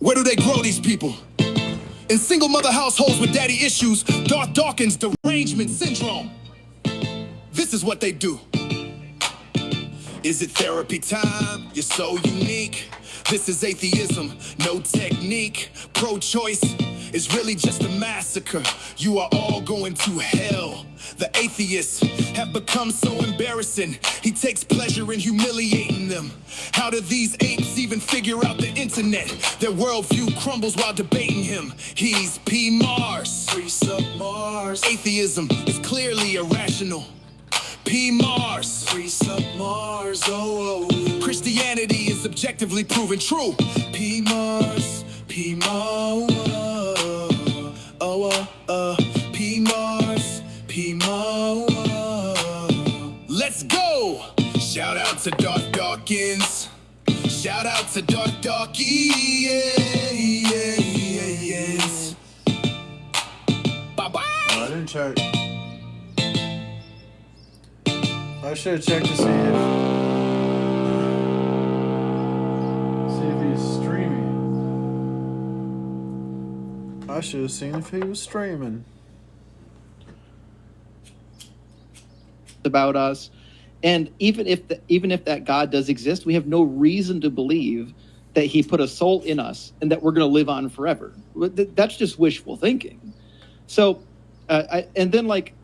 Where do they grow these people? In single mother households with daddy issues, Darth Dawkins derangement syndrome. This is what they do. Is it therapy time? You're so unique. This is atheism, no technique. Pro-choice is really just a massacre. You are all going to hell. The atheists have become so embarrassing. He takes pleasure in humiliating them. How do these apes even figure out the internet? Their worldview crumbles while debating him. He's P. Mars. Priest of Mars. Atheism is clearly irrational. P. Mars. Priest of Mars. Oh, oh. Christianity is objectively proven true. P. Mars. P. Mars. P. Mars. P. Mars. Let's go. Shout out to Darth Dawkins. Shout out to Darth Dawkins. Bye-bye. I didn't check. I should have checked to see if he's streaming. I should have seen if he was streaming. About us, and even if that God does exist, we have no reason to believe that he put a soul in us and that we're going to live on forever. That's just wishful thinking. So, and then like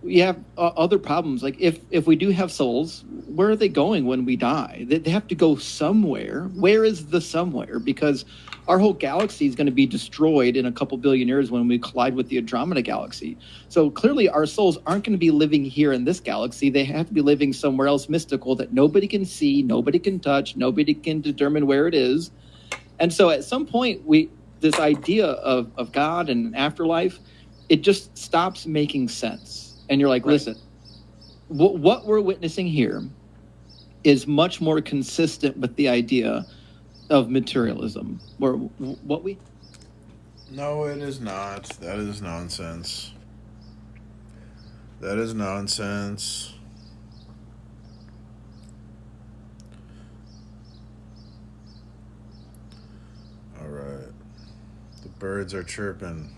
we have other problems. Like if we do have souls, where are they going when we die? They have to go somewhere. Where is the somewhere? Because our whole galaxy is going to be destroyed in a couple billion years when we collide with the Andromeda galaxy. So clearly our souls aren't going to be living here in this galaxy. They have to be living somewhere else mystical that nobody can see, nobody can touch, nobody can determine where it is. And so at some point, this idea of God and an afterlife, it just stops making sense. And you're like, right. Listen, what we're witnessing here is much more consistent with the idea of materialism, where what we... No, it is not. That is nonsense. That is nonsense. All right. The birds are chirping.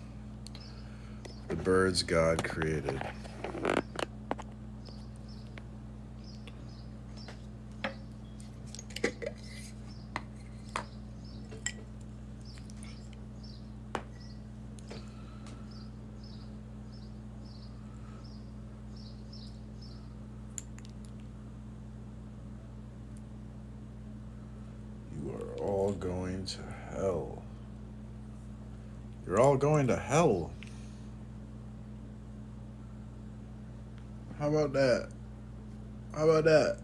The birds God created. Going to hell. You're all going to hell. How about that? How about that?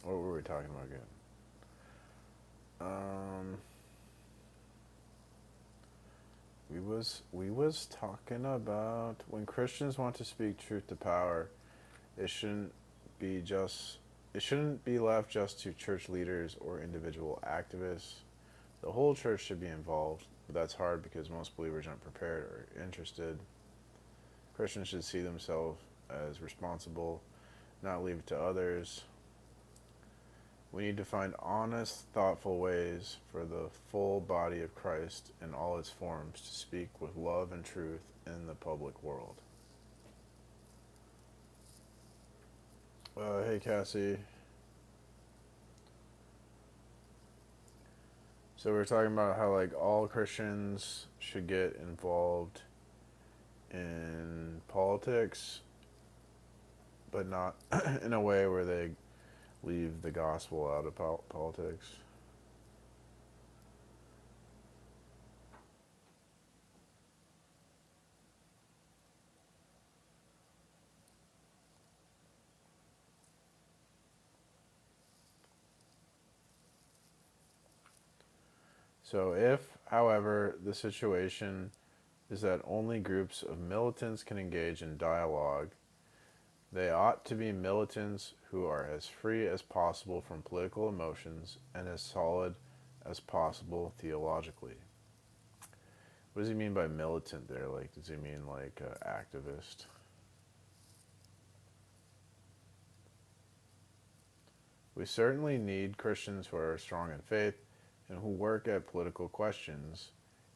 What were we talking about again? We was talking about when Christians want to speak truth to power, it shouldn't be left just to church leaders or individual activists. The whole church should be involved, but that's hard because most believers aren't prepared or interested. Christians should see themselves as responsible, not leave it to others. We need to find honest, thoughtful ways for the full body of Christ in all its forms to speak with love and truth in the public world. Hey, Cassie. So we're talking about how like all Christians should get involved in politics, but not in a way where they leave the gospel out of politics. So if, however, the situation is that only groups of militants can engage in dialogue, they ought to be militants who are as free as possible from political emotions and as solid as possible theologically. What does he mean by militant there? Like, does he mean like activist? We certainly need Christians who are strong in faith and who work at political questions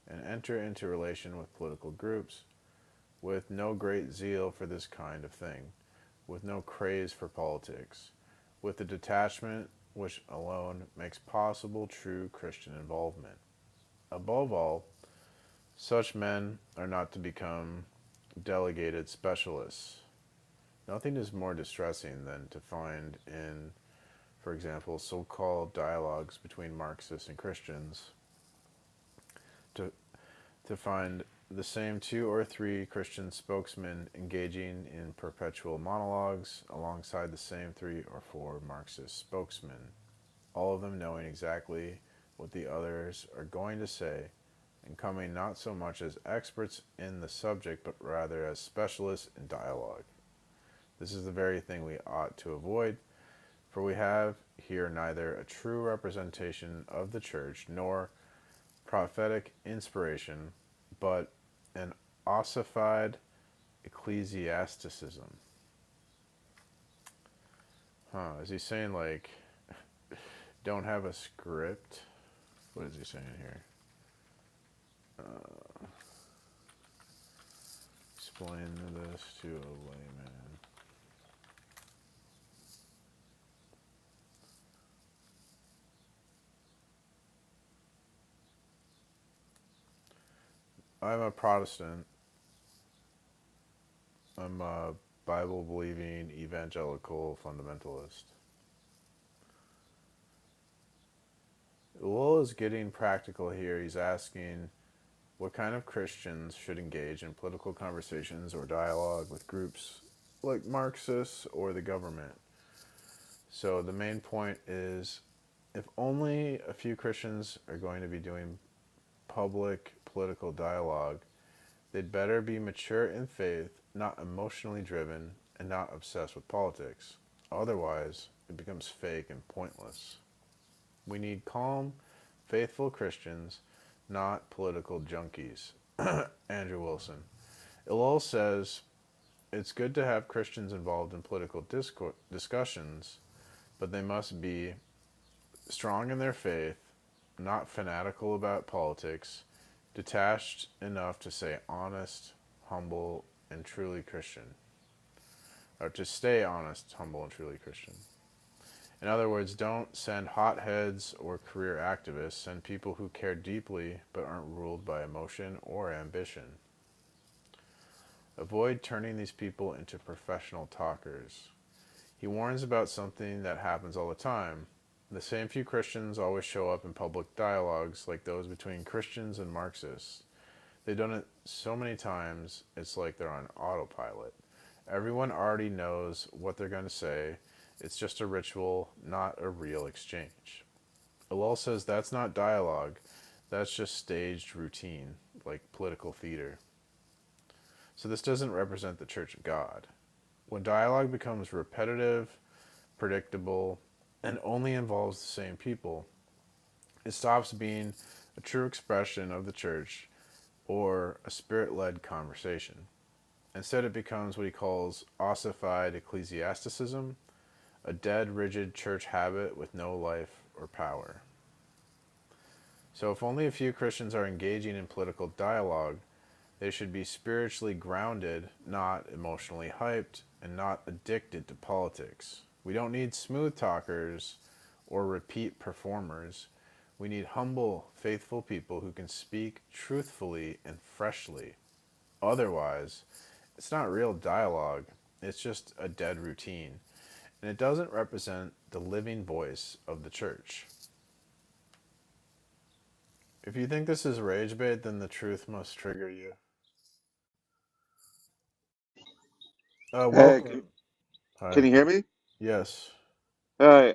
and enter into relation with political groups with no great zeal for this kind of thing, with no craze for politics, with the detachment which alone makes possible true Christian involvement. Above all, such men are not to become delegated specialists. Nothing is more distressing than to find in, for example, so-called dialogues between Marxists and Christians, to, to find the same two or three Christian spokesmen engaging in perpetual monologues alongside the same three or four Marxist spokesmen, all of them knowing exactly what the others are going to say and coming not so much as experts in the subject but rather as specialists in dialogue. This is the very thing we ought to avoid, for we have here neither a true representation of the church nor prophetic inspiration, but an ossified ecclesiasticism. Is he saying like don't have a script? What is he saying here? Explain this to a layman. I'm a Protestant. I'm a Bible-believing evangelical fundamentalist. Lowell is getting practical here. He's asking what kind of Christians should engage in political conversations or dialogue with groups like Marxists or the government. So the main point is if only a few Christians are going to be doing public political dialogue, they'd better be mature in faith, not emotionally driven, and not obsessed with politics. Otherwise, it becomes fake and pointless. We need calm, faithful Christians, not political junkies. Andrew Wilson. Illol says it's good to have Christians involved in political discussions, but they must be strong in their faith, not fanatical about politics, detached enough to say honest, humble, and truly Christian. Or to stay honest, humble, and truly Christian. In other words, don't send hotheads or career activists. Send people who care deeply but aren't ruled by emotion or ambition. Avoid turning these people into professional talkers. He warns about something that happens all the time. The same few Christians always show up in public dialogues like those between Christians and Marxists. They've done it so many times, it's like they're on autopilot. Everyone already knows what they're going to say. It's just a ritual, not a real exchange. Illol says that's not dialogue, that's just staged routine, like political theater. So this doesn't represent the Church of God. When dialogue becomes repetitive, predictable, and only involves the same people, it stops being a true expression of the church or a spirit-led conversation. Instead, it becomes what he calls ossified ecclesiasticism, a dead, rigid church habit with no life or power. So if only a few Christians are engaging in political dialogue, they should be spiritually grounded, not emotionally hyped, and not addicted to politics. We don't need smooth talkers or repeat performers. We need humble, faithful people who can speak truthfully and freshly. Otherwise, it's not real dialogue, it's just a dead routine, and it doesn't represent the living voice of the church. If you think this is rage bait, then the truth must trigger you. Hey, Welcome. can Hi. you hear me? Yes. Hey,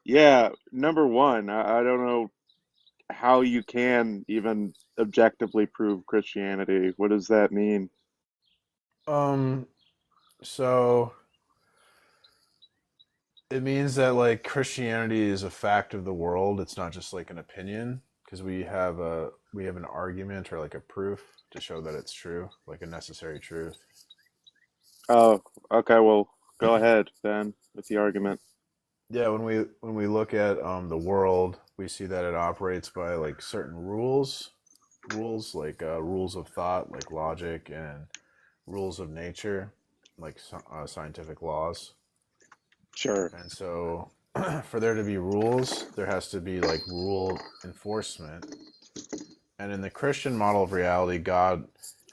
yeah, number one, I don't know how you can even objectively prove Christianity. What does that mean? Um, so it means that like Christianity is a fact of the world. It's not just like an opinion because we have an argument or like a proof to show that it's true, like a necessary truth. Oh, okay, well, go ahead then with the argument. Yeah, when we look at the world, we see that it operates by like certain rules like rules of thought, like logic, and rules of nature, like scientific laws. Sure. And so, for there to be rules, there has to be like rule enforcement. And in the Christian model of reality, God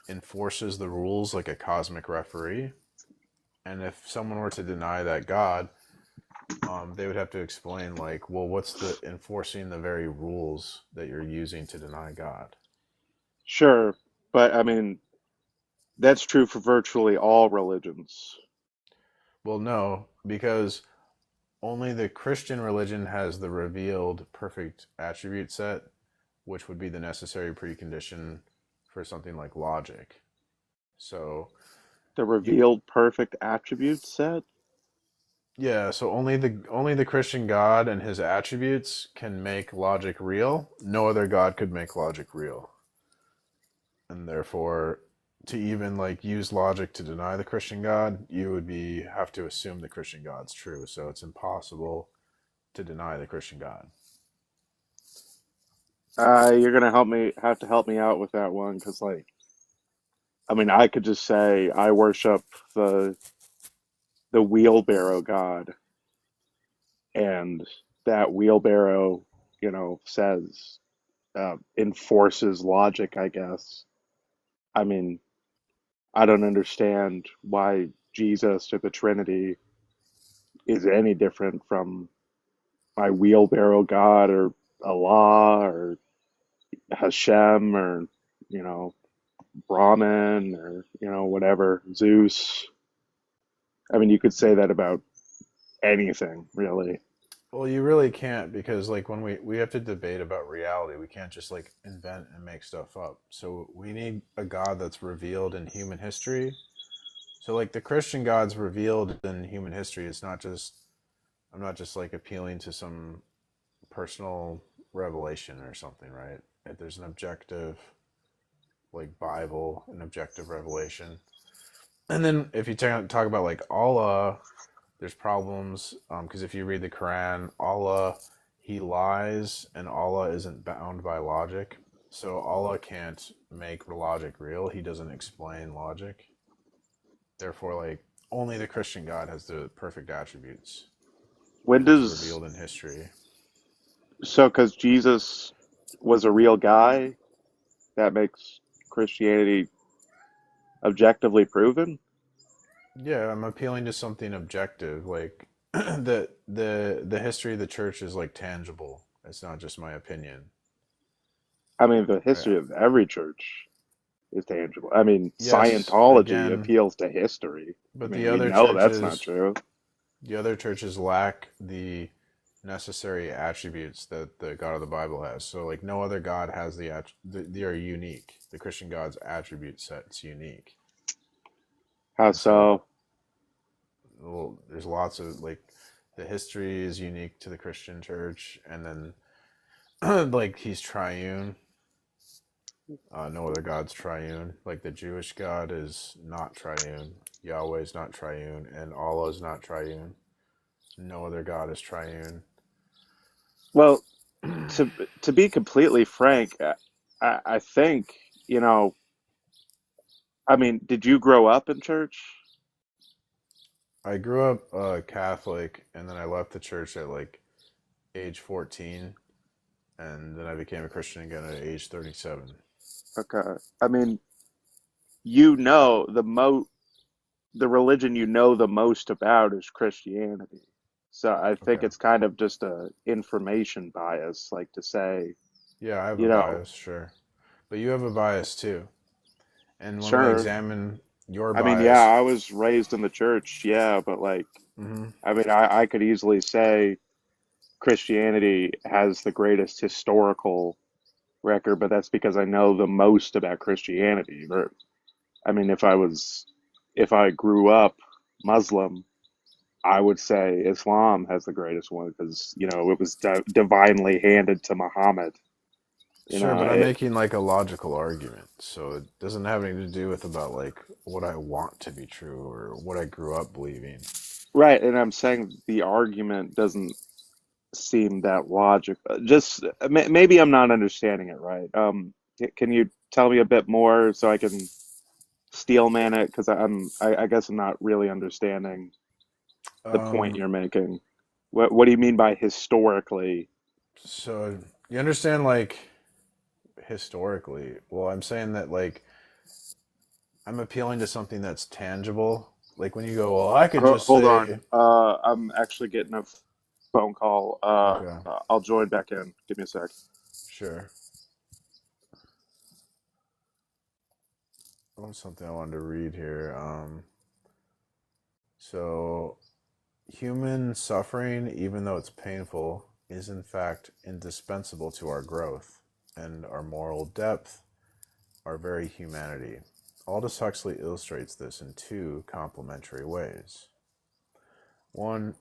enforces the rules like a cosmic referee. And if someone were to deny that God, they would have to explain, like, well, what's the enforcing the very rules that you're using to deny God? Sure, but I mean, that's true for virtually all religions. Well, no, because only the Christian religion has the revealed perfect attribute set, which would be the necessary precondition for something like logic. So, The you, revealed perfect attribute set? yeah, so only the Christian God and his attributes can make logic real. No other God could make logic real. And therefore, to even like use logic to deny the Christian God, you would be have to assume the Christian God's true. So it's impossible to deny the Christian God. You're gonna have to help me out with that one, because like, I mean, I could just say I worship the the wheelbarrow god, and that wheelbarrow, says enforces logic, I guess. I mean, I don't understand why Jesus or the Trinity is any different from my wheelbarrow god, or Allah, or Hashem, or you know Brahman, or whatever, Zeus. I mean, you could say that about anything, really. Well, you really can't because like when we have to debate about reality, we can't just like invent and make stuff up. So we need a God that's revealed in human history. So like the Christian God's revealed in human history. It's not just I'm not just like appealing to some personal revelation or something, right? There's an objective like Bible, an objective revelation. And then if you talk about like Allah, there's problems because if you read the Quran, Allah he lies and Allah isn't bound by logic. So Allah can't make logic real. He doesn't explain logic. Therefore, like only the Christian God has the perfect attributes When as does revealed in history. So, because Jesus was a real guy, that makes Christianity objectively proven? Yeah, I'm appealing to something objective, like the history of the church is like tangible. It's not just my opinion. I mean, the Right? history of every church is tangible. I mean, Yes, Scientology again, appeals to history. I but mean, we know that's not true. the other churches lack the necessary attributes that the God of the Bible has. So like no other God has they are unique. The Christian God's attribute set's unique. How And so so? well, there's lots of like the history is unique to the Christian church and then like he's triune. No other God's triune. Like the Jewish God is not triune. Yahweh is not triune, and Allah is not triune. No other God is triune. Well, to be completely frank, I think, I mean, did you grow up in church? I grew up Catholic, and then I left the church at like age 14. and then I became a Christian again at age 37. Okay. I mean, you know the religion you know the most about is Christianity. So I think Okay. it's kind of just a information bias, like to say, Yeah, I have a you know, bias, sure. But you have a bias too. And when we sure. examine your I mean, yeah, bias, I was raised in the church, yeah, but like, hmm I mean, I could easily say Christianity has the greatest historical record, but that's because I know the most about Christianity. Or, I mean, if I grew up Muslim, I would say Islam has the greatest one because, you know, it was divinely handed to Muhammad. You sure, know, but I'm making like a logical argument. So it doesn't have anything to do with about like what I want to be true or what I grew up believing. right. And I'm saying the argument doesn't seem that logical. Just maybe I'm not understanding it right. Can you tell me a bit more so I can steelman it? Because I guess I'm not really understanding the point Um, you're making. What do you mean by historically? so you understand like historically. Well, I'm saying that like I'm appealing to something that's tangible. Like when you go, well, I could just Hold on. say, I'm actually getting a phone call. okay, I'll join back in. Give me a sec. sure. Oh, something I wanted to read here. So human suffering, even though it's painful, is in fact indispensable to our growth and our moral depth, our very humanity. Aldous Huxley illustrates this in two complementary ways. One,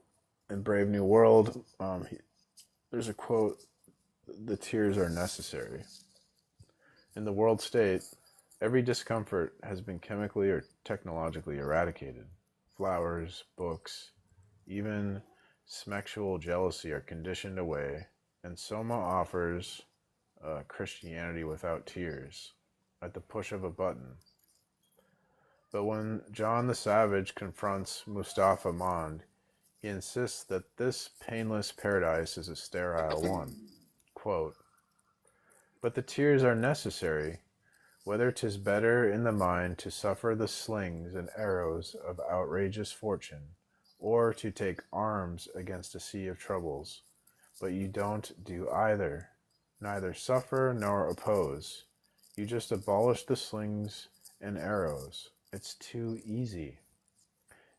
in Brave New World, there's a quote: "The tears are necessary." In the world state, every discomfort has been chemically or technologically eradicated. Flowers, books, even smexual jealousy are conditioned away, and Soma offers Christianity without tears at the push of a button. But when John the Savage confronts Mustafa Mond, he insists that this painless paradise is a sterile one. Quote, "But the tears are necessary, whether 'tis better in the mind to suffer the slings and arrows of outrageous fortune, or to take arms against a sea of troubles. But you don't do either, neither suffer nor oppose. You just abolish the slings and arrows. It's too easy."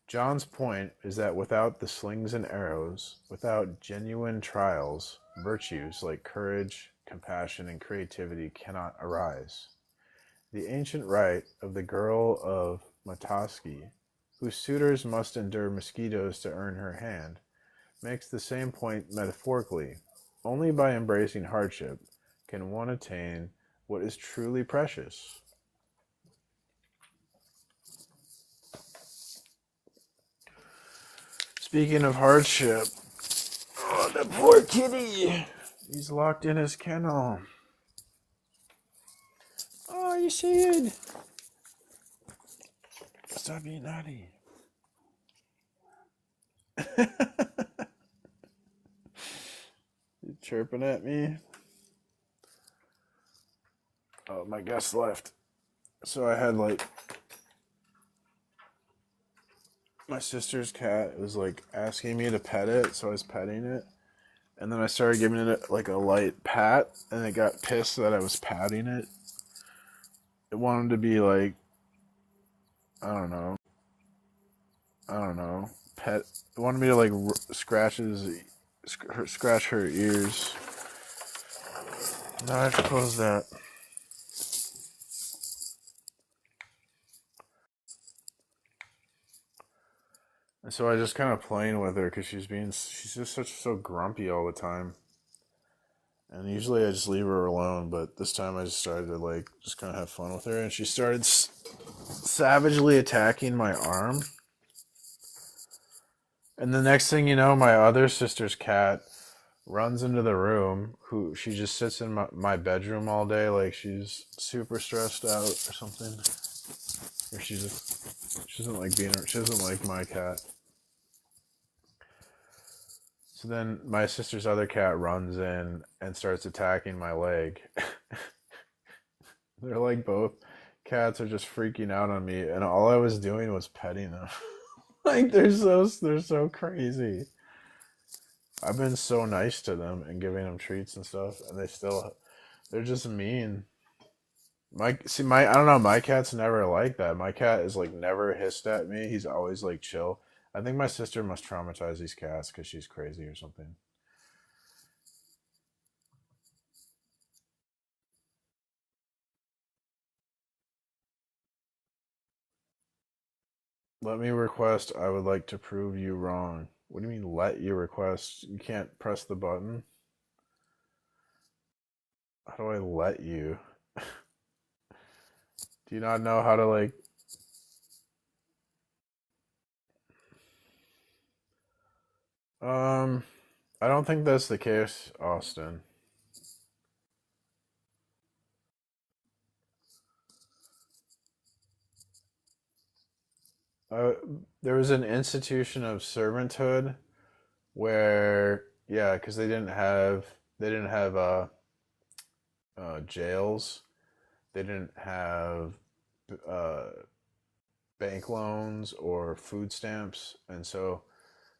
John's point is that without the slings and arrows, without genuine trials, virtues like courage, compassion, and creativity cannot arise. The ancient rite of the girl of Mataski, whose suitors must endure mosquitoes to earn her hand, makes the same point metaphorically. Only by embracing hardship can one attain what is truly precious. Speaking of hardship, oh, the poor kitty. He's locked in his kennel. Oh, you see it? Stop being naughty. You chirping at me? Oh, my guest left. So I had like my sister's cat was like asking me to pet it, so I was petting it. And then I started giving it like a light pat, and it got pissed that I was patting it. It wanted to be like, I don't know, pet. It wanted me to like scratch her ears. Now I have to close that. And so I just kind of playing with her because she's just so grumpy all the time. And usually I just leave her alone, but this time I just started to like just kind of have fun with her, and she started savagely attacking my arm. And the next thing you know, my other sister's cat runs into the room. Who she just sits in my bedroom all day, like she's super stressed out or something. Or she doesn't like my cat. So then my sister's other cat runs in and starts attacking my leg. They're like both cats are just freaking out on me, and all I was doing was petting them. Like they're so crazy. I've been so nice to them and giving them treats and stuff, and they're just mean. I don't know, my cat's never like that. My cat is like never hissed at me. He's always like chill. I think my sister must traumatize these cats because she's crazy or something. Let me request. I would like to prove you wrong. What do you mean, let you request? You can't press the button? How do I let you? Do you not know how to, like. Um, I don't think that's the case, Austin. Uh, there was an institution of servanthood where, yeah, because they didn't have jails, they didn't have uh, bank loans or food stamps, and so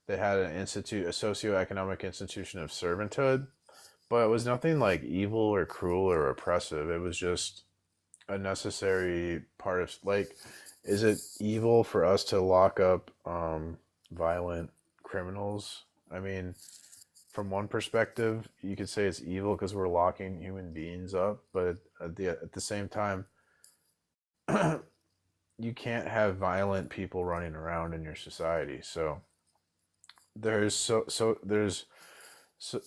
they had a socioeconomic institution of servanthood, but it was nothing like evil or cruel or oppressive. It was just a necessary part of, like, is it evil for us to lock up violent criminals? I mean, from one perspective, you could say it's evil because we're locking human beings up, but at the same time, you can't have violent people running around in your society. So there's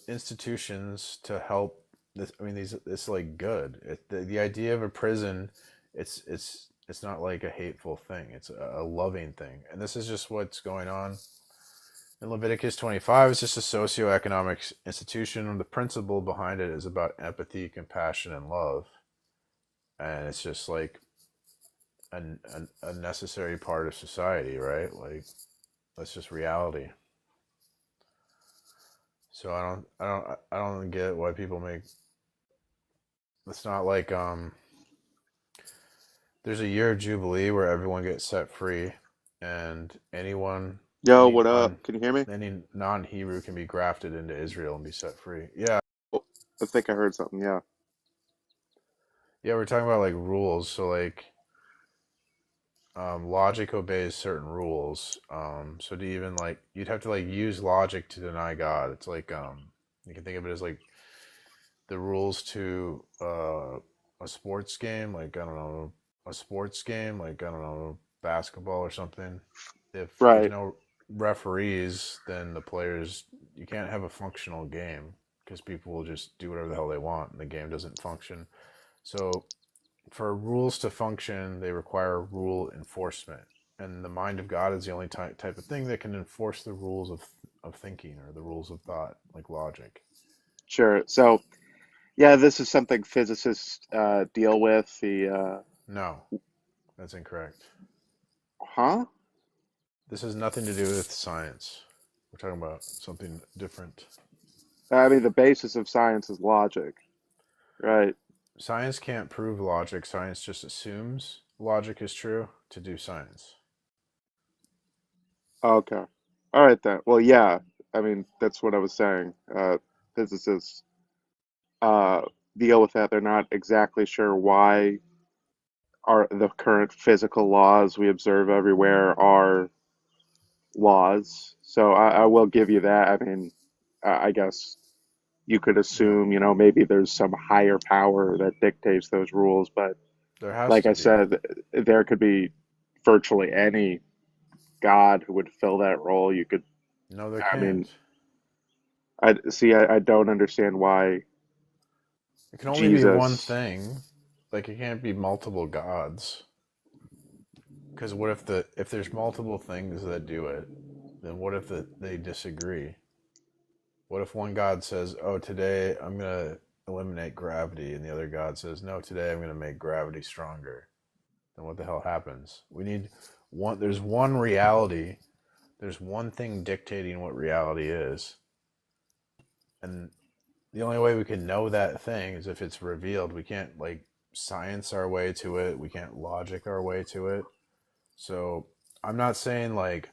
institutions to help this. I mean, these it's like good. The idea of a prison, it's not like a hateful thing. It's a loving thing, and this is just what's going on in Leviticus 25. It's just a socioeconomic institution, and the principle behind it is about empathy, compassion, and love, and it's just like a necessary part of society, right? Like, that's just reality. So I don't get why people make. It's not like there's a year of jubilee where everyone gets set free, and Yo, any what non up? Can you hear me? any non-Hebrew can be grafted into Israel and be set free. Yeah, Oh, I think I heard something. Yeah. yeah, we're talking about like rules. So like, logic obeys certain rules. So to even like, you'd have to like use logic to deny God. It's like, you can think of it as like the rules to a sports game, like, I don't know, a sports game, like, I don't know, basketball or something. If there's Right. no referees, then the players, you can't have a functional game because people will just do whatever the hell they want and the game doesn't function. So for rules to function, they require rule enforcement. And the mind of God is the only type of thing that can enforce the rules of thinking or the rules of thought, like logic. Sure. So, yeah, this is something physicists deal with. No, that's incorrect. Huh? This has nothing to do with science. We're talking about something different. I mean, the basis of science is logic, right? Science can't prove logic. Science just assumes logic is true to do science. Okay. All right then. Well, yeah. I mean, that's what I was saying. Physicists uh, deal with that. They're not exactly sure why are the current physical laws we observe everywhere are laws. So I will give you that. I mean, I guess you could Yeah, assume, maybe there's some higher power that dictates those rules, but there has like to I be. said, there could be virtually any god who would fill that role. You could, No, there I mean, can't. I don't understand why It can only be one Jesus. thing. Like, it can't be multiple gods. Because what if there's multiple things that do it? Then what if they disagree? What if one god says, "Oh, today I'm gonna eliminate gravity," and the other god says, "No, today I'm gonna make gravity stronger"? Then what the hell happens? We need there's one reality. There's one thing dictating what reality is. And the only way we can know that thing is if it's revealed. We can't like science our way to it. We can't logic our way to it. So I'm not saying like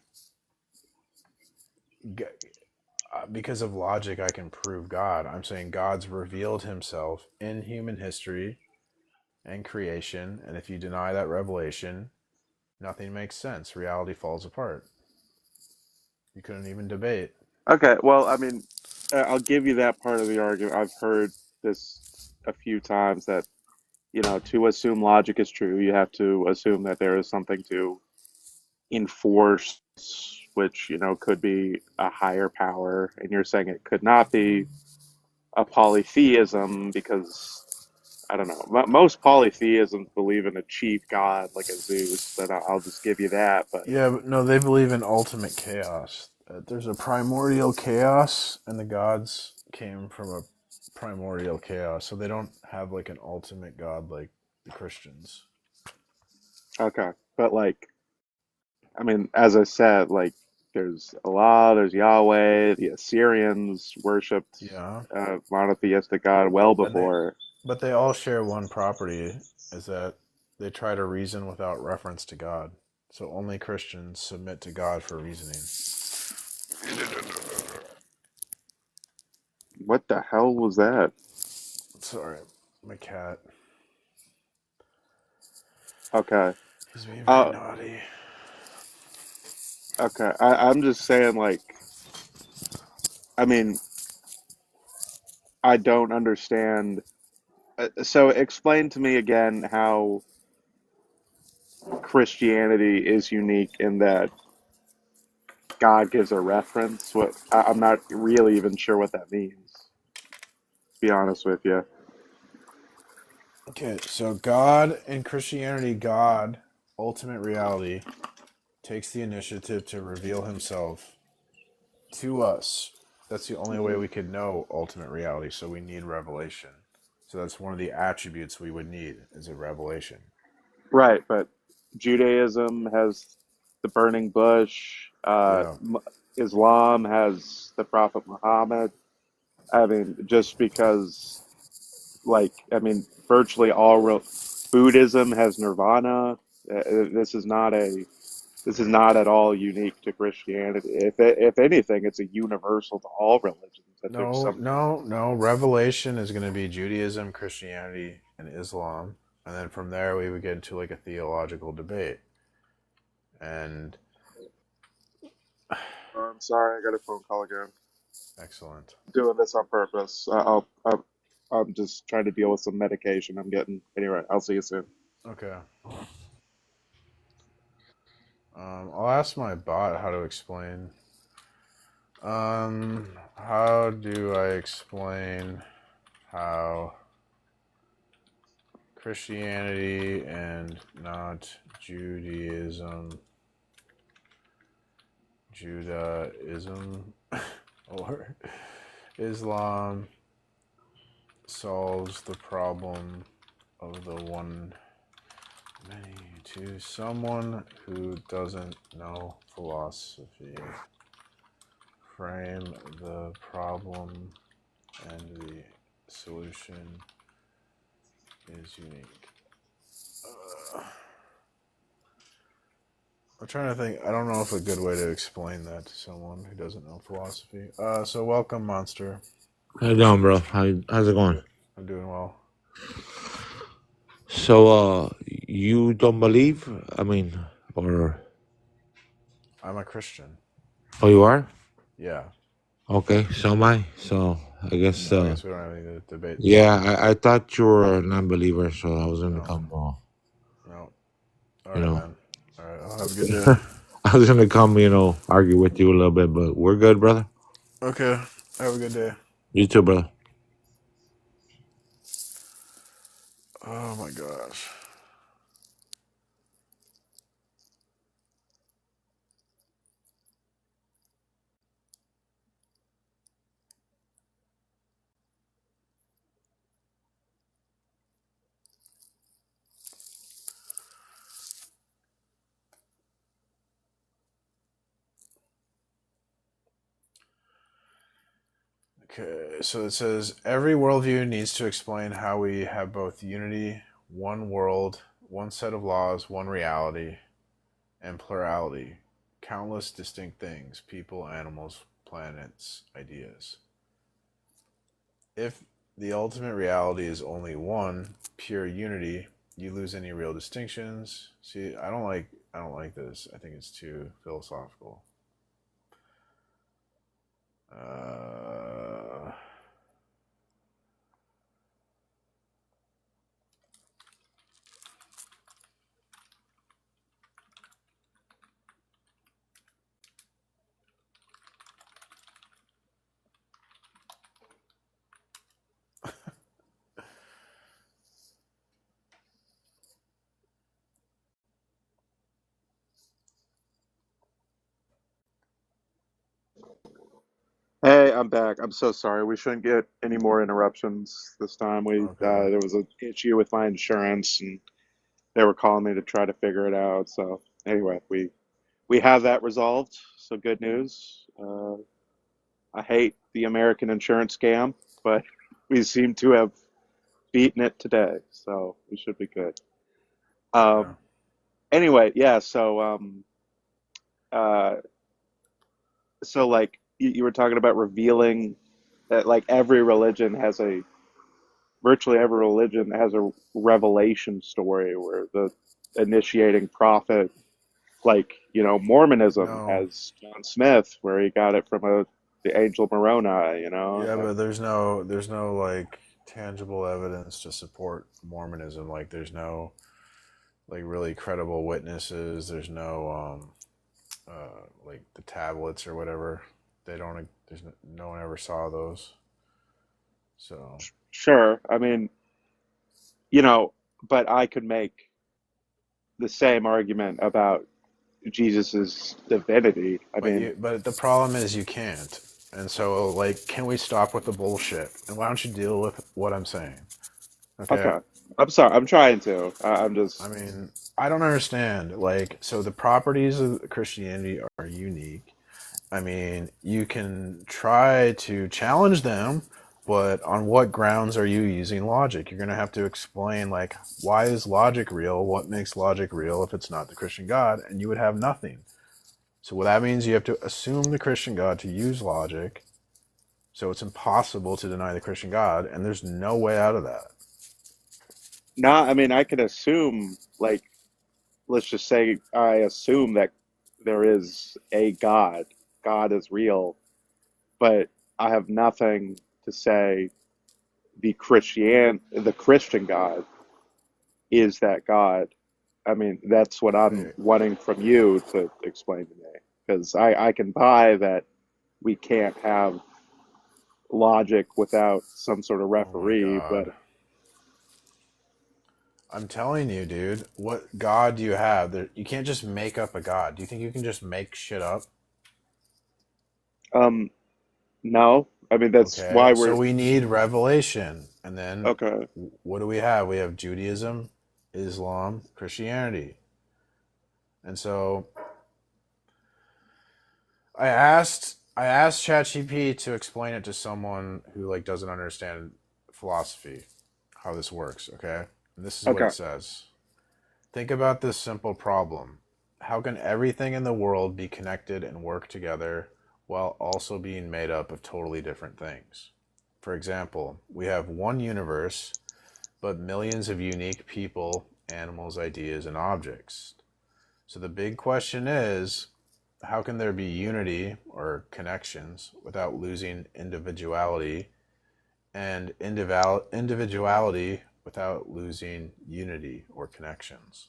because of logic I can prove God. I'm saying God's revealed himself in human history and creation, and if you deny that revelation, nothing makes sense. Reality falls apart. You couldn't even debate. Okay, well, I mean, I'll give you that part of the argument. I've heard this a few times that, to assume logic is true, you have to assume that there is something to enforce, which, could be a higher power. And you're saying it could not be a polytheism because, I don't know, most polytheisms believe in a chief god like a Zeus, and I'll just give you that. But Yeah, but no, they believe in ultimate chaos. There's a primordial chaos, and the gods came from a primordial chaos, so they don't have like an ultimate god like the Christians. okay, but like, I mean, as I said, like, there's Allah, there's Yahweh. The Assyrians worshipped Yeah, monotheistic God well and they, before. but they all share one property: is that they try to reason without reference to God. So only Christians submit to God for reasoning. What the hell was that? Sorry, my cat. Okay. He's being very Uh, naughty. okay. I'm just saying, like, I mean, I don't understand. So explain to me again how Christianity is unique in that God gives a reference. I'm not really even sure what that means, to be honest with you. Okay, so God in Christianity, God, ultimate reality, takes the initiative to reveal himself to us. That's the only way Mhm. we could know ultimate reality, so we need revelation. So that's one of the attributes we would need is a revelation. Right, but Judaism has the burning bush. Yeah. Islam has the Prophet Muhammad. I mean, just because, like, I mean, virtually all Buddhism has nirvana. This is not at all unique to Christianity. If anything, it's a universal to all religions. That there's No, some. no, no. Revelation is going to be Judaism, Christianity, and Islam. And then from there, we would get into like a theological debate. And Oh, I'm sorry, I got a phone call again. excellent. Doing this on purpose. I'm just trying to deal with some medication I'm getting. Anyway, I'll see you soon. Okay. I'll ask my bot how to explain. How do I explain how Christianity and not Judaism, Judaism, or Islam solves the problem of the one many to someone who doesn't know philosophy? Frame the problem and the solution is unique. I'm trying to think. I don't know if a good way to explain that to someone who doesn't know philosophy. So welcome, Monster. How you doing, bro? How's it going? I'm doing well. So, you don't believe? I mean, or I'm a Christian. oh, you are? Yeah. Okay, so am I. So I guess, So I guess we don't have anything to debate then. yeah, I thought you were a non-believer, so I was gonna No. come, No. All you right, know, man. All right. I'll have a good day. I was gonna come, argue with you a little bit, but we're good, brother. Okay. Have a good day. You too, brother. Oh my gosh. Okay, so it says every worldview needs to explain how we have both unity, one world, one set of laws, one reality, and plurality, countless distinct things, people, animals, planets, ideas. If the ultimate reality is only one, pure unity, you lose any real distinctions. See, I don't like this. I think it's too philosophical. Uh Hey, I'm back. I'm so sorry. We shouldn't get any more interruptions this time. okay. There was an issue with my insurance, and they were calling me to try to figure it out. So anyway, we have that resolved. So good news. I hate the American insurance scam, but we seem to have beaten it today, so we should be good. Okay. Um, anyway, yeah. Uh, so like you were talking about revealing that like virtually every religion has a revelation story where the initiating prophet, like Mormonism No. has John Smith, where he got it from the angel Moroni. Yeah, but there's no like tangible evidence to support Mormonism. Like there's no like really credible witnesses. There's no like the tablets or whatever. They don't. No one ever saw those. So Sure, I mean, you know, but I could make the same argument about Jesus's divinity. I mean, but the problem is you can't. And so like, can we stop with the bullshit? And why don't you deal with what I'm saying? Okay. okay, I'm sorry, I'm trying to. I'm I just mean, I don't understand. Like, so the properties of Christianity are unique. I mean, you can try to challenge them, but on what grounds are you using logic? You're going to have to explain, like, why is logic real? What makes logic real if it's not the Christian God? And you would have nothing. So, what that means, you have to assume the Christian God to use logic. So, it's impossible to deny the Christian God, and there's no way out of that. not. I mean, I can assume, like, let's just say I assume that there is a God. God is real, but I have nothing to say the Christian God is that God. I mean, that's what I'm Wait, wanting from you to explain to me. Because I can buy that we can't have logic without some sort of oh my referee, God. but I'm telling you, dude, what God do you have? You can't just make up a God. Do you think you can just make shit up? um, no. I mean, that's Okay, why so we're we need revelation. And then okay. what do we have? We have Judaism, Islam, Christianity. And so I asked ChatGPT to explain it to someone who like doesn't understand philosophy, how this works, okay? And this is what Okay. it says. Think about this simple problem. How can everything in the world be connected and work together while also being made up of totally different things? For example, we have one universe, but millions of unique people, animals, ideas, and objects. So the big question is, how can there be unity or connections without losing individuality, and individuality without losing unity or connections?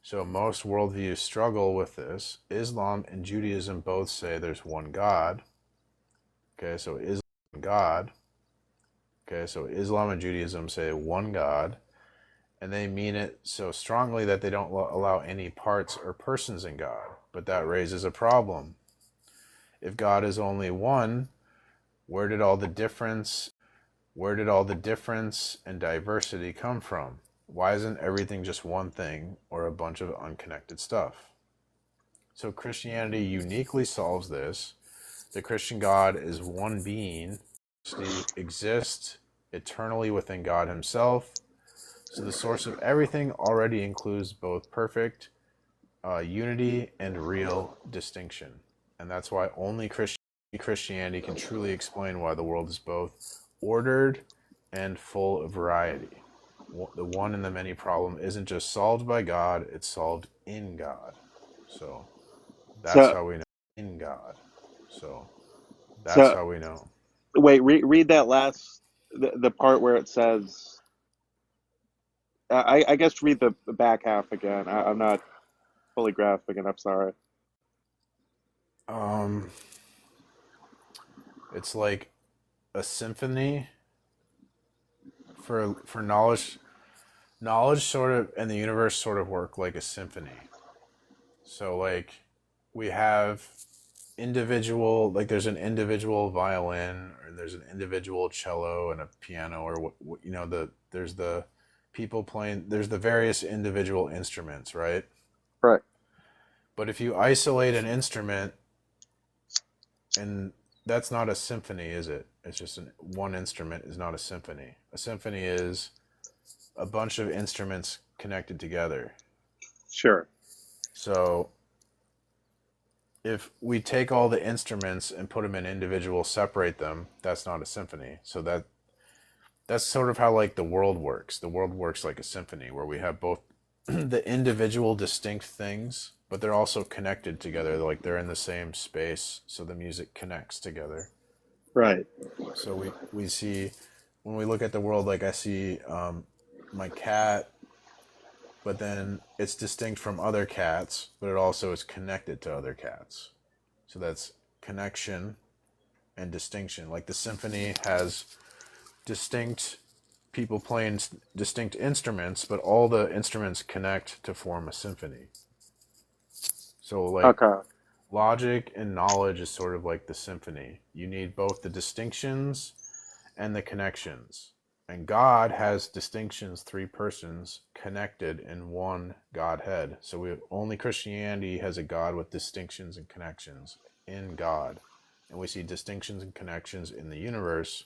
So most worldviews struggle with this. Islam and Judaism both say there's one God. Okay, so Islam God. Okay, so Islam and Judaism say one God, and they mean it so strongly that they don't allow any parts or persons in God. But that raises a problem. If God is only one, where did all the difference and diversity come from? Why isn't everything just one thing or a bunch of unconnected stuff? So Christianity uniquely solves this. The Christian God is one being exist eternally within God Himself. So the source of everything already includes both perfect unity and real distinction. And that's why only Christianity can truly explain why the world is both ordered and full of variety. The one and the many problem isn't just solved by God, it's solved in God. So that's So, how we know in God. So that's so how we know. wait, read that last the part where it says. I guess read the back half again. I'm not fully grasping it. I'm sorry. Um, it's like a symphony for knowledge. Knowledge sort of and the universe sort of work like a symphony. So like we have individual, like there's an individual violin or there's an individual cello and a piano, or there's the people playing, there's the various individual instruments, right? Right. But if you isolate an instrument, and that's not a symphony, is it? It's just one instrument is not a symphony. A symphony is a bunch of instruments connected together. Sure. So if we take all the instruments and put them in individual, separate them, that's not a symphony. So that's sort of how like the world works. The world works like a symphony where we have both the individual distinct things, but they're also connected together. Like they're in the same space, so the music connects together. Right. So we see, when we look at the world, like I see my cat, but then it's distinct from other cats, but it also is connected to other cats. So that's connection and distinction. Like the symphony has distinct people playing distinct instruments, but all the instruments connect to form a symphony. So like Okay. logic and knowledge is sort of like the symphony. You need both the distinctions and the connections. And God has distinctions, three persons connected in one Godhead. So only Christianity has a God with distinctions and connections in God. And we see distinctions and connections in the universe.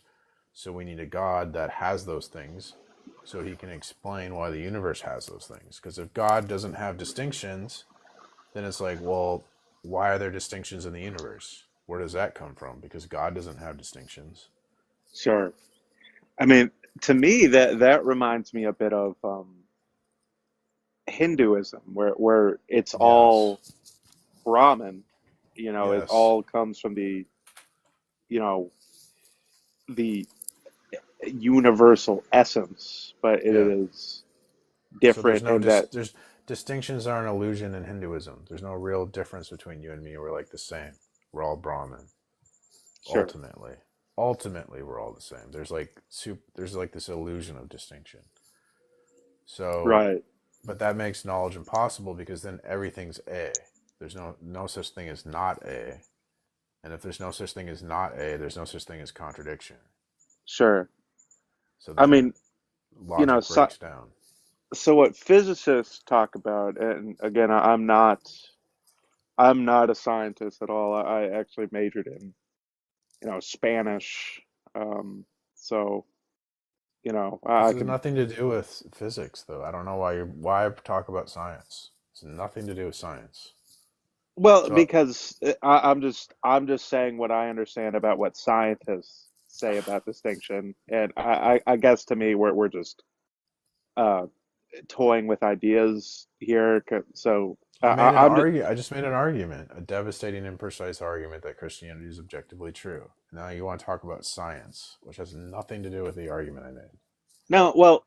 So we need a God that has those things so he can explain why the universe has those things. Because if God doesn't have distinctions, then it's like, well, why are there distinctions in the universe? Where does that come from? Because God doesn't have distinctions. Sure. I mean, to me, that reminds me a bit of Hinduism, where it's Yes. all Brahman. It Yes. all comes from you know, the universal essence, but it Yeah. is So there's different no in that. there's distinctions are an illusion in Hinduism. There's no real difference between you and me. We're like the same. We're all Brahmin. Sure. Ultimately. Ultimately we're all the same. There's like this illusion of distinction. So Right. but that makes knowledge impossible because then everything's A. There's no such thing as not A. And if there's no such thing as not A, there's no such thing as contradiction. Sure. So I then mean, logic so, breaks down. so what physicists talk about, and again, I'm not a scientist at all. I actually majored in, Spanish. So, This I has could. nothing to do with physics, though. I don't know why talk about science. It's nothing to do with science. Well, So because I'm just saying what I understand about what scientists say about distinction, and I guess to me we're just uh, toying with ideas here. So I just made an argument, a devastating, imprecise argument that Christianity is objectively true. Now you want to talk about science, which has nothing to do with the argument I made. no, well,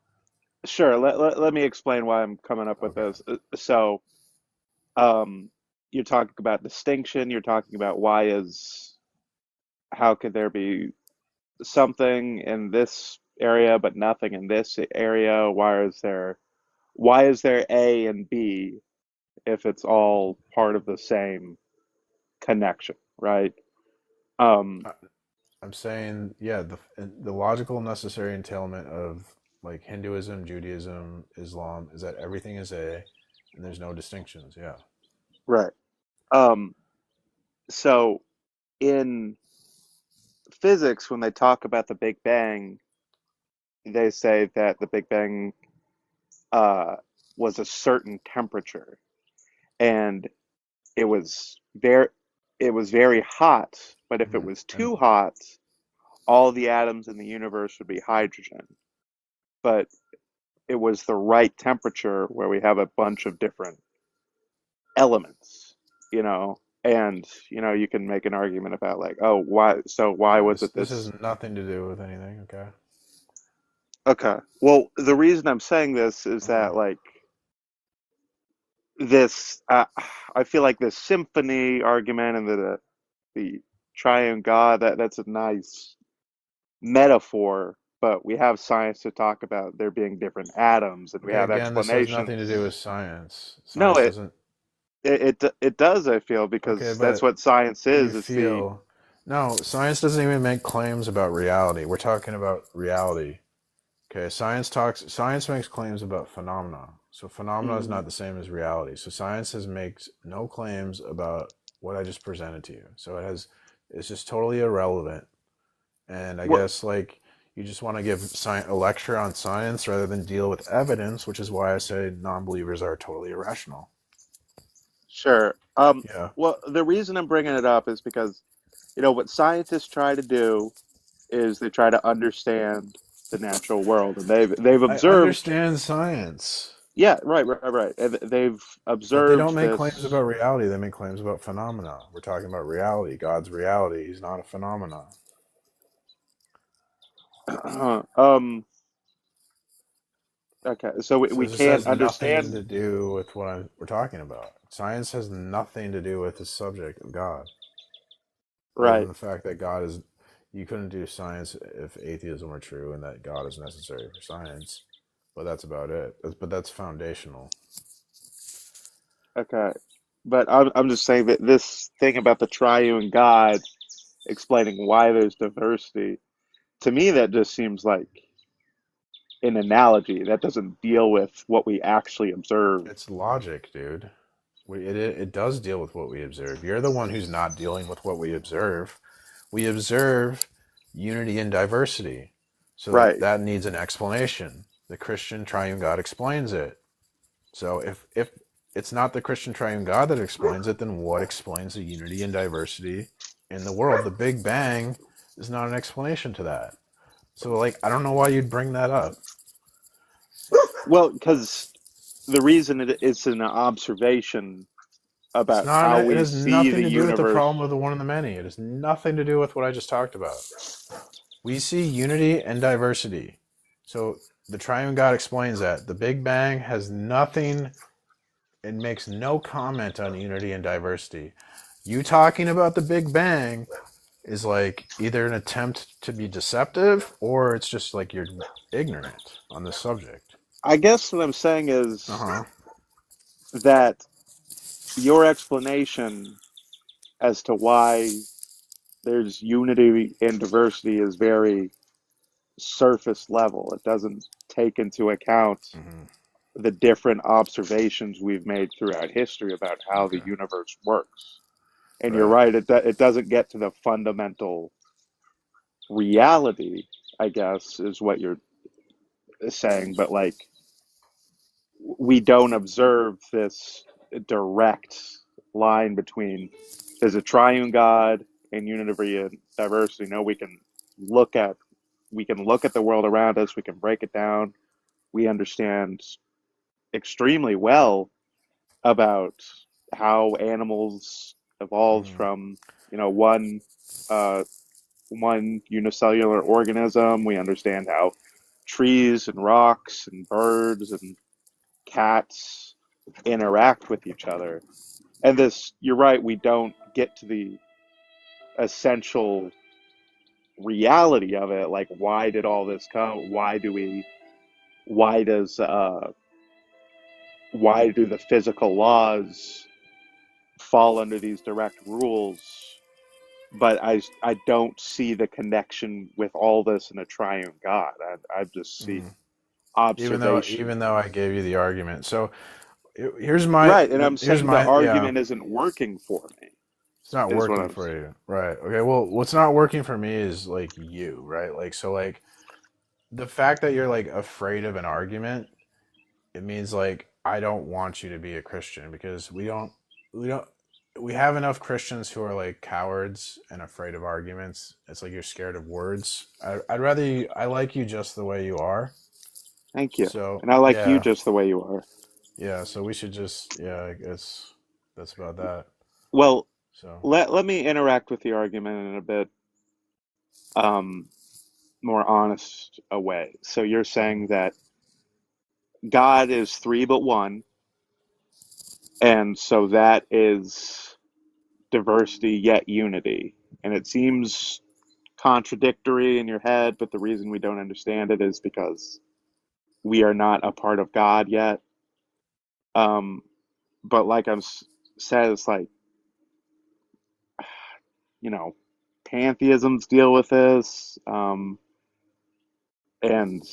sure. Let me explain why I'm coming up with Okay. this. So, um, you're talking about distinction. You're talking about how could there be something in this area but nothing in this area? Why is there A and B if it's all part of the same connection, right? Um, I, I'm saying, yeah, the logical necessary entailment of like Hinduism, Judaism, Islam is that everything is A, and there's no distinctions. Yeah. right. Um, so in physics, when they talk about the Big Bang, they say that the Big Bang uh, was a certain temperature, and it was very hot. But if it was And too hot, all the atoms in the universe would be hydrogen. But it was the right temperature where we have a bunch of different elements, and you can make an argument about like, oh, why yeah, was this it this has this? nothing to do with anything. Okay. Okay, well, the reason I'm saying this is Uh-huh. that like this I feel like this symphony argument and the triune God, that's a nice metaphor, but we have science to talk about there being different atoms, and we Okay. have Again, this has nothing to do with explanations. science. No, Science doesn't. it does, I feel, Okay, because that's but what science you is. It's the feel. No, science doesn't even make claims about reality. We're talking about reality. Okay, science makes claims about phenomena. So phenomena is mm, not the same as reality. So science has makes no claims about what I just presented to you. So it's just totally irrelevant. And I what guess like you just want to give a lecture on science rather than deal with evidence, which is why I say non-believers are totally irrational. Sure. Yeah. Well, the reason I'm bringing it up is because what scientists try to do is they try to understand the natural world, and they've I observed. understand science, Yeah, right, right, right. And they've but they don't observed make claims this. about reality. They make claims about phenomena. We're talking about reality, God's reality. He's not a phenomena. um. Okay, so we, So we this can't has nothing understand. to do with what we're talking about. Science has nothing to do with the subject of God, other than Right. the fact that God is. You couldn't do science if atheism were true and that God is necessary for science, but that's about it. But that's foundational. Okay, but I'm just saying that this thing about the triune God explaining why there's diversity, to me that just seems like an analogy that doesn't deal with what we actually observe. It's logic, dude. It does deal with what we observe. You're the one who's not dealing with what we observe. We observe unity and diversity. So Right. that needs an explanation. The Christian triune God explains it. So if it's not the Christian triune God that explains it, then what explains the unity and diversity in the world? The Big Bang is not an explanation to that. So like I don't know why you'd bring that up. Well, because the reason it's an observation It's about not. how It we has see nothing the to do with the problem universe. of the one and the many. It has nothing to do with what I just talked about. We see unity and diversity. So the triune God explains that. The Big Bang has nothing, it makes no comment on unity and diversity. You talking about the Big Bang is like either an attempt to be deceptive or it's just like you're ignorant on this subject. I guess what I'm saying Uh is huh. that your explanation as to why there's unity and diversity is very surface level. It doesn't take into account Mm-hmm. the different observations we've made throughout history about how the Okay. universe works. And you're Right. right, it doesn't get to the fundamental reality, I guess, is what you're saying. But like, we don't observe this direct line between there's a triune God and unity and diversity. No, look at we can look at the world around us, we can break it down, we understand extremely well about how animals evolved Mm-hmm. from one uh, one unicellular organism. We understand how trees and rocks and birds and cats interact with each other. And this, you're right, we don't get to the essential reality of it. Like, why did all this come? Why does, why do the physical laws fall under these direct rules? But I don't see the connection with all this in a triune God. I just see Mm-hmm. Even observation. though I gave you the argument, so here's my Right, and I'm here's saying the my yeah. argument isn't working for me. It's not is what working I'm. for you, right? Okay. Well, what's not working for me is like you, right? Like so, like the fact that you're like afraid of an argument, it means like I don't want you to be a Christian because we don't we have enough Christians who are like cowards and afraid of arguments. It's like you're scared of words. I'd rather I like you just the way you are. Thank you, So and I like you yeah, just the way you are. yeah. So we should just yeah. I guess that's about that. Well, So let me interact with the argument in a bit um, more honest a way. So you're saying that God is three but one, and so that is diversity yet unity. And it seems contradictory in your head, but the reason we don't understand it is because we are not a part of God yet. Um, but like I've said, it's like, you know, pantheisms deal with this, and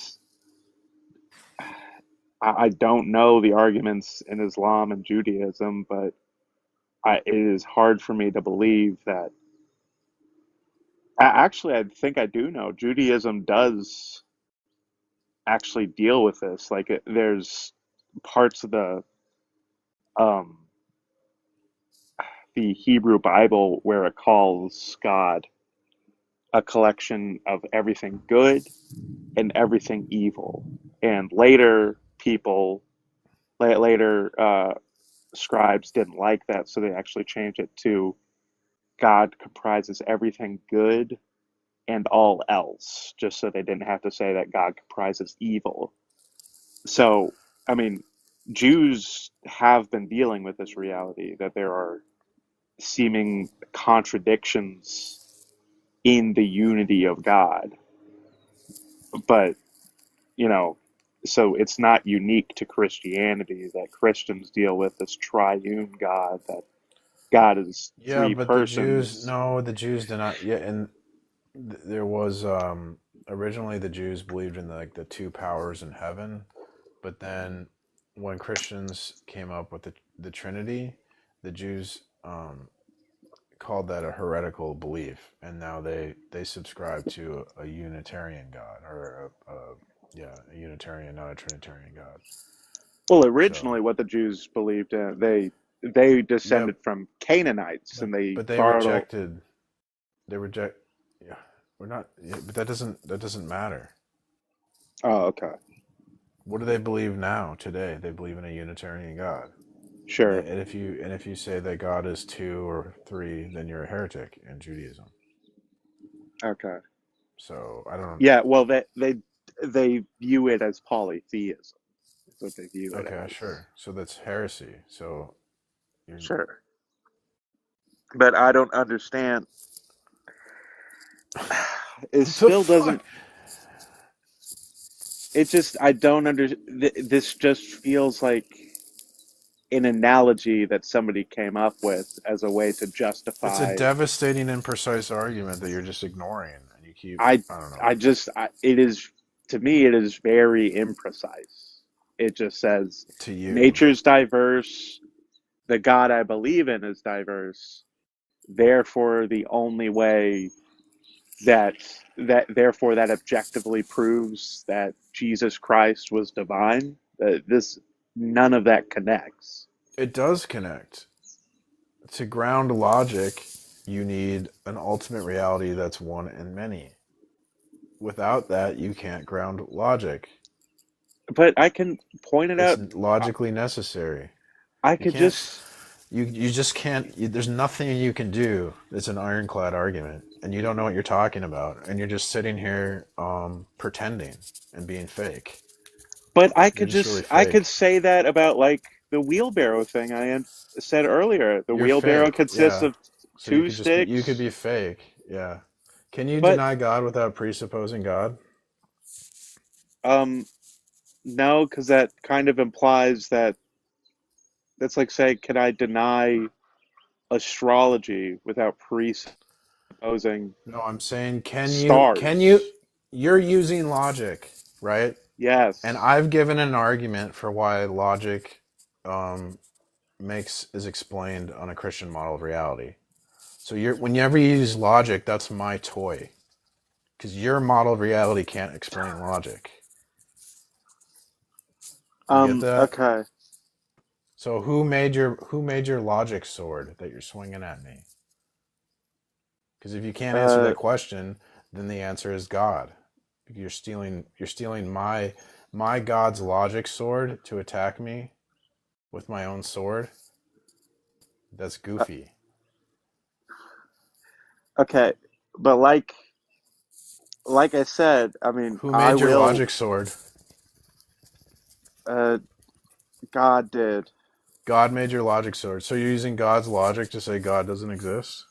I don't know the arguments in Islam and Judaism, but it is hard for me to believe that. Actually, I think I do know. Judaism does actually deal with this. Like, there's parts of um, the Hebrew Bible where it calls God a collection of everything good and everything evil. And later, later scribes didn't like that, so they actually changed it to God comprises everything good and all else, just so they didn't have to say that God comprises evil. So, I mean, Jews have been dealing with this reality that there are seeming contradictions in the unity of God. But, you know, so it's not unique to Christianity that Christians deal with this triune God, that God is yeah, three but the Jews persons. no, the Jews did not. Yeah, and there was originally the Jews believed in like the two powers in heaven, but then when Christians came up with the Trinity, the Jews called that a heretical belief, and now they subscribe to a Unitarian God or yeah, a Unitarian, not a Trinitarian God. Well, So originally what the Jews believed in, they yeah, descended from Canaanites but and they but they borrowed a. rejected they reject yeah, we're not yeah, but that doesn't matter. Oh, okay. What do they believe now today? They believe in a Unitarian God. And, Sure. and if you say that God is two or three, then you're a heretic in Judaism. Okay. So I don't. Yeah, well they view it as polytheism. That's what they view it Okay, as. sure. So that's heresy. So you're Sure. But I don't understand. It what the still fuck? doesn't. It just I don't under. This just feels like an analogy that somebody came up with as a way to It's a justify. devastating and precise argument that you're just ignoring, and you keep. I I don't know. I just it is, to me it is very imprecise. It just says To you, nature's diverse, the God I believe in is diverse, therefore the only way that therefore that objectively proves that Jesus Christ was divine. This None of that connects. it does connect. To ground logic, you need an ultimate reality that's one and many. Without that, you can't ground logic. But I can point it It's out. logically necessary. I You could can't. just. You just can't. There's nothing you can do. It's an ironclad argument, and you don't know what you're talking about, and you're just sitting here pretending and being fake. But You're just really I could fake. say that about like the wheelbarrow thing said earlier. The You're wheelbarrow fake. consists Yeah. of So two you could sticks, be fake. Yeah. Can you but deny God without presupposing God? um no, because that kind of implies that that's like saying, can I deny astrology without presupposing No, I'm saying stars? you're using logic, right? And Yes. I've given an argument for why logic um, is explained on a Christian model of reality. So whenever you use logic, that's my toy. Because your model of reality can't explain logic. You get that? Okay. So who made your logic sword that you're swinging at me? Because if you can't answer Uh, that question, then the answer is God. You're stealing my God's logic sword to attack me with my own sword. That's uh, goofy. okay. But like I said, I mean, Who I made your will. logic sword? Uh, God did, God made your logic sword. So you're using God's logic to say God doesn't exist?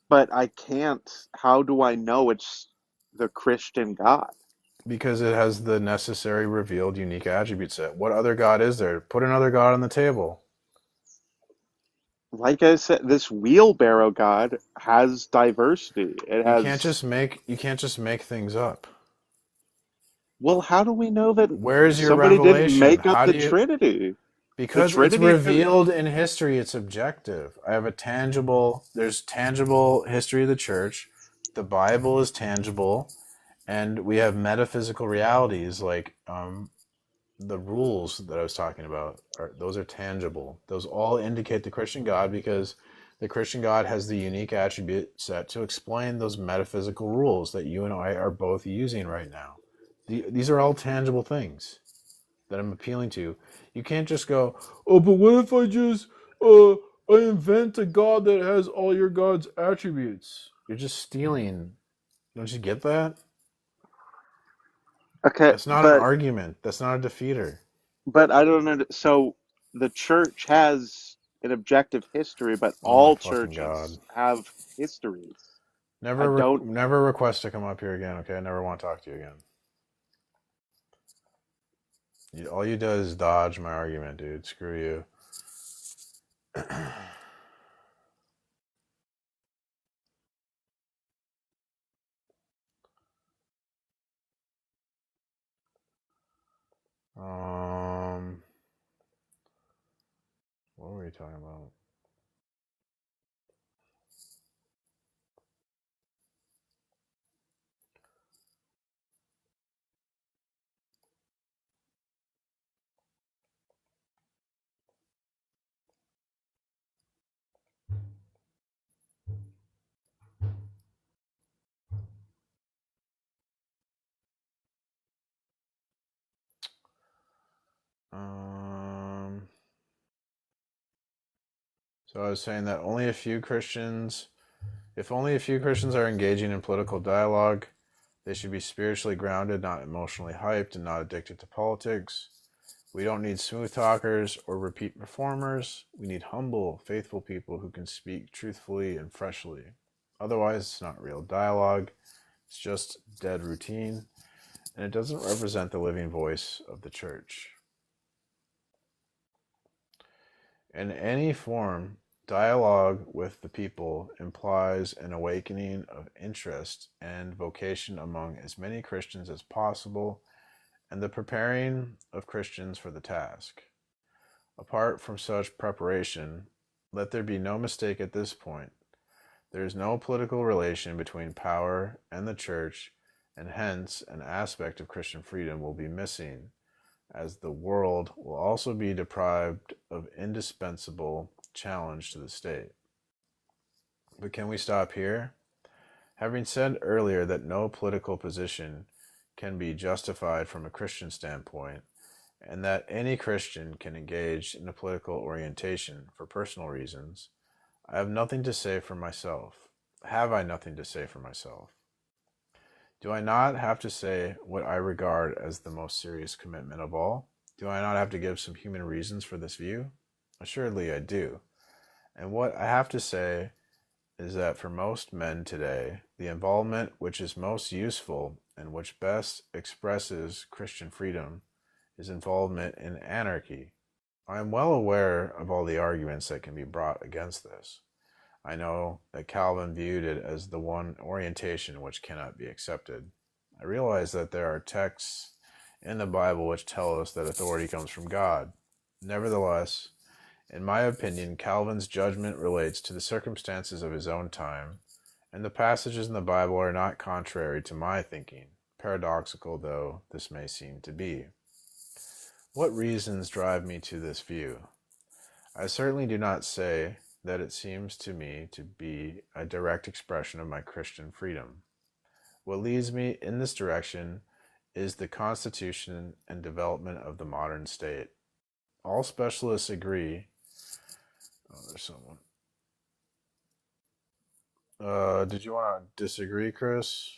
but I can't. How do I know it's the Christian God? Because it has the necessary revealed unique attribute set. What other God is there? Put another God on the table. Like I said, this wheelbarrow God has diversity. It has. You can't just make things up. Well, how do we know that Where's your somebody didn't revelation? make up How the do you Trinity? The Because it's Trinity could. revealed in history, it's objective. There's tangible history of the church. The Bible is tangible, and we have metaphysical realities like the rules that I was talking about. Those are tangible. Those all indicate the Christian God because the Christian God has the unique attribute set to explain those metaphysical rules that you and I are both using right now. These are all tangible things that I'm appealing to. You can't just go, oh, but what if I invent a God that has all your God's attributes? You're just stealing. Don't you get that? Okay, That's not an argument. That's not a defeater. but I don't know. So the church has an objective history, but Oh my all fucking God. churches have histories. I Never, don't. never request to come up here again. Okay, I never want to talk to you again. All you do is dodge my argument, dude. Screw you. um, what were we talking about? Um, so I was saying that if only a few Christians are engaging in political dialogue, they should be spiritually grounded, not emotionally hyped, and not addicted to politics. We don't need smooth talkers or repeat performers. We need humble, faithful people who can speak truthfully and freshly. Otherwise, it's not real dialogue. It's just dead routine, and it doesn't represent the living voice of the church. In any form, dialogue with the people implies an awakening of interest and vocation among as many Christians as possible and the preparing of Christians for the task. Apart from such preparation, let there be no mistake at this point. There is no political relation between power and the church, and hence an aspect of Christian freedom will be missing, as the world will also be deprived of indispensable challenge to the state. But can we stop here? Having said earlier that no political position can be justified from a Christian standpoint, and that any Christian can engage in a political orientation for personal reasons, I have nothing to say for myself. Have I nothing to say for myself? Do I not have to say what I regard as the most serious commitment of all? Do I not have to give some human reasons for this view? Assuredly I do. And what I have to say is that for most men today, the involvement which is most useful and which best expresses Christian freedom is involvement in anarchy. I am well aware of all the arguments that can be brought against this. I know that Calvin viewed it as the one orientation which cannot be accepted. I realize that there are texts in the Bible which tell us that authority comes from God. Nevertheless, In my opinion, Calvin's judgment relates to the circumstances of his own time, and the passages in the Bible are not contrary to my thinking, paradoxical though this may seem to be. What reasons drive me to this view? I certainly do not say that it seems to me to be a direct expression of my Christian freedom. What leads me in this direction is the constitution and development of the modern state. All specialists agree. Oh, there's someone. Did you want to disagree, Chris?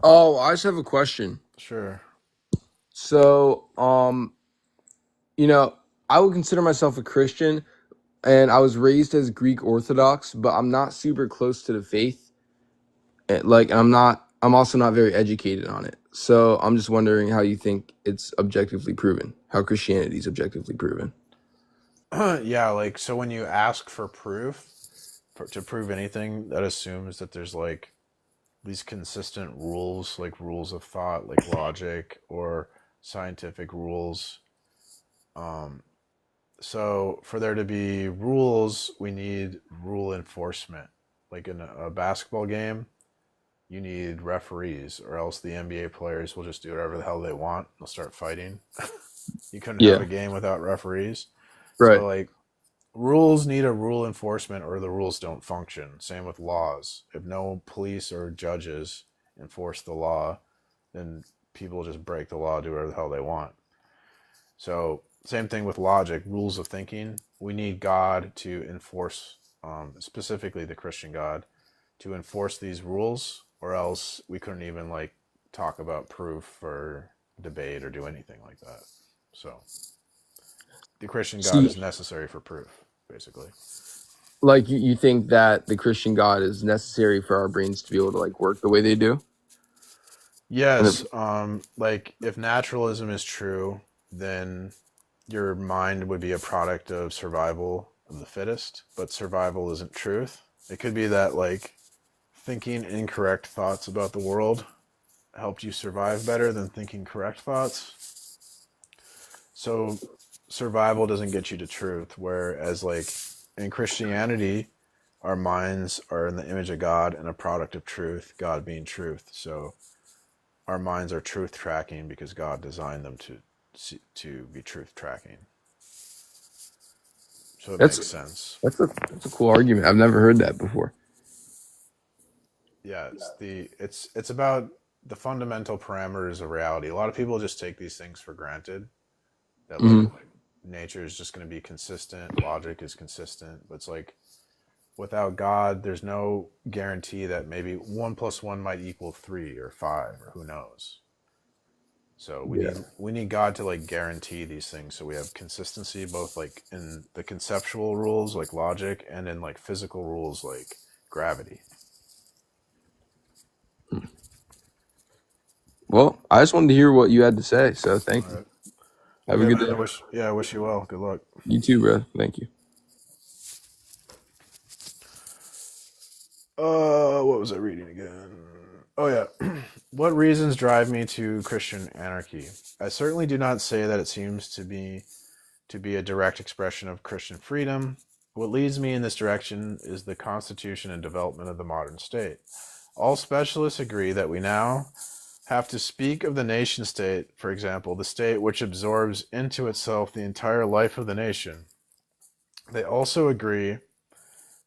Oh, I just have a question. Sure. So, I would consider myself a Christian, and I was raised as Greek Orthodox, but I'm not super close to the faith. I'm also not very educated on it. So I'm just wondering how you think it's objectively proven, how Christianity is objectively proven. Yeah, like, so when you ask for proof, to prove anything, that assumes that there's like these consistent rules, like rules of thought, like logic or scientific rules. So for there to be rules, we need rule enforcement. Like in a basketball game, you need referees, or else the NBA players will just do whatever the hell they want. They'll start fighting. You couldn't have a Yeah, game without referees. right. So like rules need a rule enforcement or the rules don't function. Same with laws. If no police or judges enforce the law, then people just break the law, do whatever the hell they want. So same thing with logic, rules of thinking. We need God to enforce, specifically the Christian God, to enforce these rules, or else we couldn't even like talk about proof or debate or do anything like that. So the Christian God is See, necessary for proof, basically. like you think that the Christian God is necessary for our brains to be able to like work the way they do? And Yes, like if naturalism is true, then your mind would be a product of survival of the fittest, but survival isn't truth. It could be that like thinking incorrect thoughts about the world helped you survive better than thinking correct thoughts. So survival doesn't get you to truth, whereas like in Christianity, our minds are in the image of God and a product of truth, God being truth. So our minds are truth tracking because God designed them to be truth tracking. So it that's makes sense. that's a cool argument. I've never heard that before. Yeah, it's about the fundamental parameters of reality. A lot of people just take these things for granted that like Hmm. nature is just going to be consistent, logic is consistent, but it's like without God, there's no guarantee that maybe 1 + 1 might equal 3 or 5 or who knows. So we Yeah. need God to like guarantee these things so we have consistency both like in the conceptual rules like logic and in like physical rules like gravity. Well, I just wanted to hear what you had to say, so thank All you. right. Have a Okay, good man. day. I wish you well. Good luck. You too, bro. Thank you. What was I reading again? Oh yeah. What reasons drive me to Christian anarchy? I certainly do not say that it seems to be a direct expression of Christian freedom. What leads me in this direction is the constitution and development of the modern state. All specialists agree that we now have to speak of the nation state, for example, the state which absorbs into itself the entire life of the nation. They also agree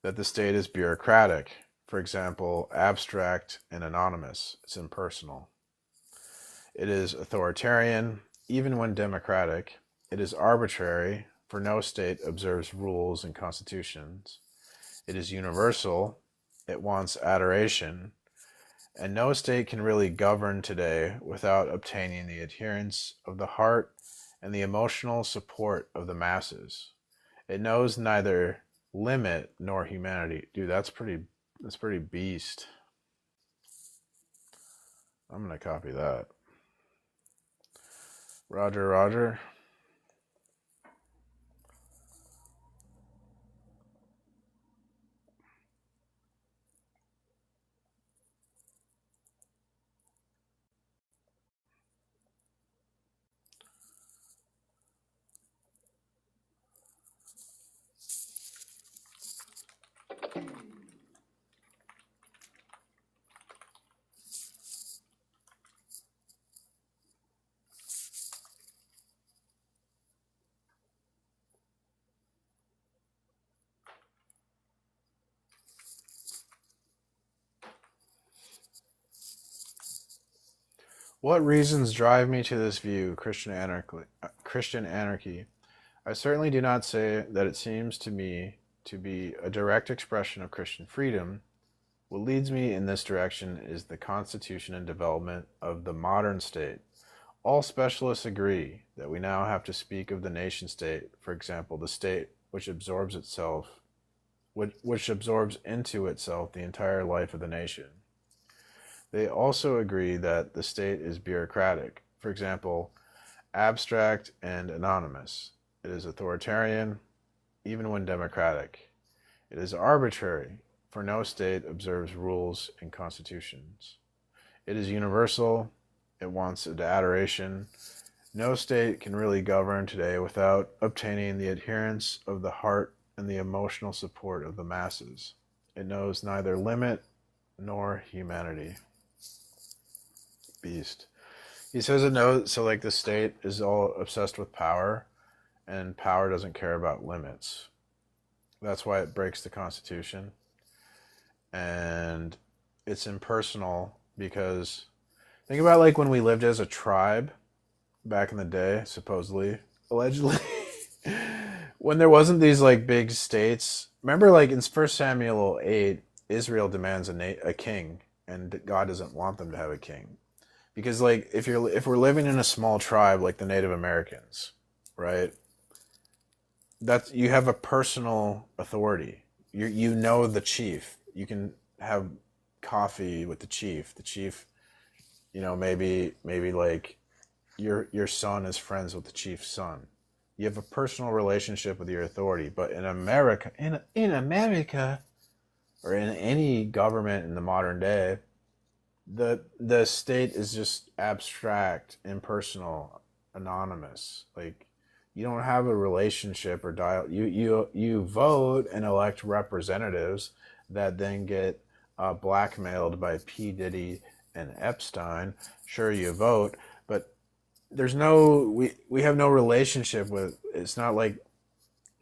that the state is bureaucratic, for example, abstract and anonymous. It's impersonal. It is authoritarian, even when democratic. It is arbitrary, for no state observes rules and constitutions. It is universal. It wants adoration. And no state can really govern today without obtaining the adherence of the heart and the emotional support of the masses. It knows neither limit nor humanity. Dude, that's pretty beast. I'm gonna copy that. Roger, Roger. What reasons drive me to this view, Christian anarchy? I certainly do not say that it seems to me to be a direct expression of Christian freedom. What leads me in this direction is the constitution and development of the modern state. All specialists agree that we now have to speak of the nation state, for example, the state which absorbs into itself the entire life of the nation. They also agree that the state is bureaucratic, for example, abstract and anonymous. It is authoritarian, even when democratic. It is arbitrary, for no state observes rules and constitutions. It is universal. It wants adoration. No state can really govern today without obtaining the adherence of the heart and the emotional support of the masses. It knows neither limit nor humanity. Beast. He says it knows, so like the state is all obsessed with power, and power doesn't care about limits. That's why it breaks the Constitution. And it's impersonal because think about like when we lived as a tribe back in the day, supposedly, allegedly, when there wasn't these like big states. Remember, like in 1 Samuel 8, Israel demands a king, and God doesn't want them to have a king, because like if we're living in a small tribe like the Native Americans, right? That's you have a personal authority. You know the chief. You can have coffee with the chief. The chief, maybe like your son is friends with the chief's son. You have a personal relationship with your authority. But in America, in America, or in any government in the modern day, the state is just abstract, impersonal, anonymous. Like you don't have a relationship or dialogue. You vote and elect representatives that then get blackmailed by P. Diddy and Epstein. Sure, you vote, but there's we have no relationship with. It's not like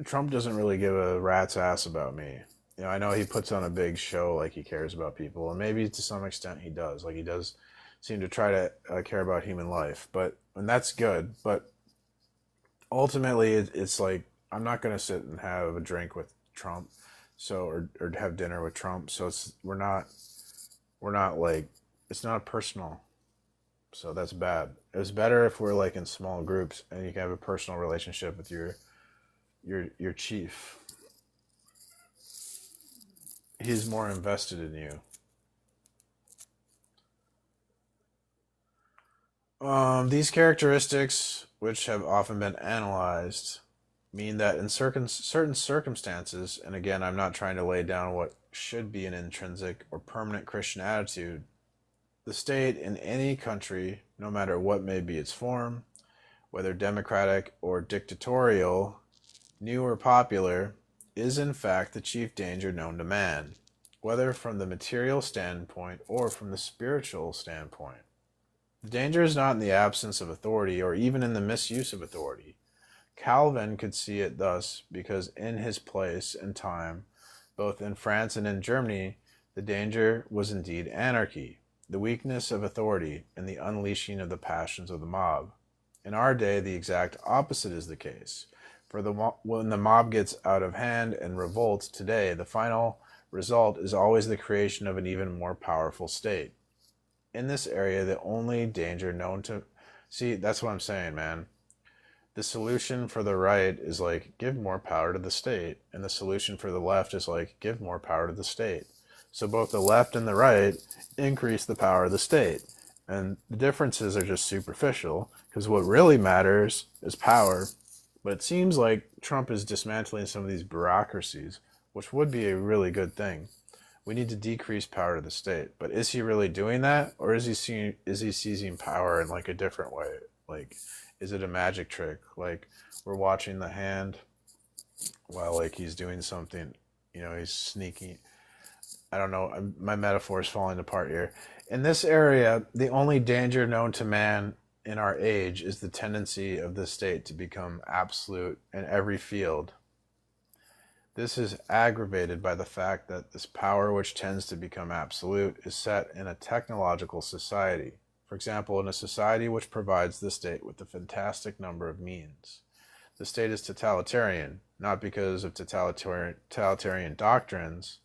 Trump doesn't really give a rat's ass about me. I know he puts on a big show like he cares about people, and maybe to some extent he does. Like he does seem to try to care about human life, and that's good. But ultimately, it's like I'm not going to sit and have a drink with Trump, or have dinner with Trump. So we're not like it's not personal. So that's bad. It's better if we're like in small groups and you can have a personal relationship with your chief. He's more invested in you. These characteristics, which have often been analyzed, mean that in certain circumstances, and again, I'm not trying to lay down what should be an intrinsic or permanent Christian attitude, the state in any country, no matter what may be its form, whether democratic or dictatorial, new or popular, is in fact the chief danger known to man, whether from the material standpoint or from the spiritual standpoint. The danger is not in the absence of authority or even in the misuse of authority. Calvin could see it thus because in his place and time, both in France and in Germany, the danger was indeed anarchy, the weakness of authority, and the unleashing of the passions of the mob. In our day, the exact opposite is the case. For when the mob gets out of hand and revolts today, the final result is always the creation of an even more powerful state. In this area, the only danger known to... See, that's what I'm saying, man. The solution for the right is like, give more power to the state. And the solution for the left is like, give more power to the state. So both the left and the right increase the power of the state. And the differences are just superficial, because what really matters is power. But it seems like Trump is dismantling some of these bureaucracies, which would be a really good thing. We need to decrease power to the state. But is he really doing that? Or is he seizing power in like a different way? Like, is it a magic trick? Like, we're watching the hand while like he's doing something, he's sneaking. I don't know. My metaphor is falling apart here. In this area, the only danger known to man in our age is the tendency of the state to become absolute in every field. This is aggravated by the fact that this power which tends to become absolute is set in a technological society. For For example, in a society which provides the state with a fantastic number of means. The state is totalitarian, not because of totalitarian doctrines,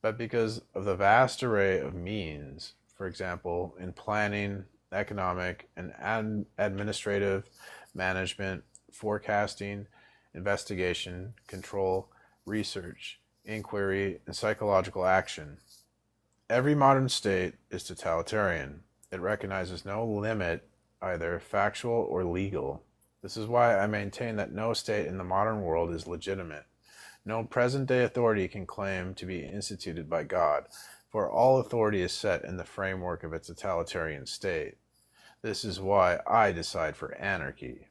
but because of the vast array of means, for example, in planning, economic, and administrative management, forecasting, investigation, control, research, inquiry, and psychological action. Every modern state is totalitarian. It recognizes no limit, either factual or legal. This is why I maintain that no state in the modern world is legitimate. No present-day authority can claim to be instituted by God, for all authority is set in the framework of a totalitarian state. This is why I decide for anarchy.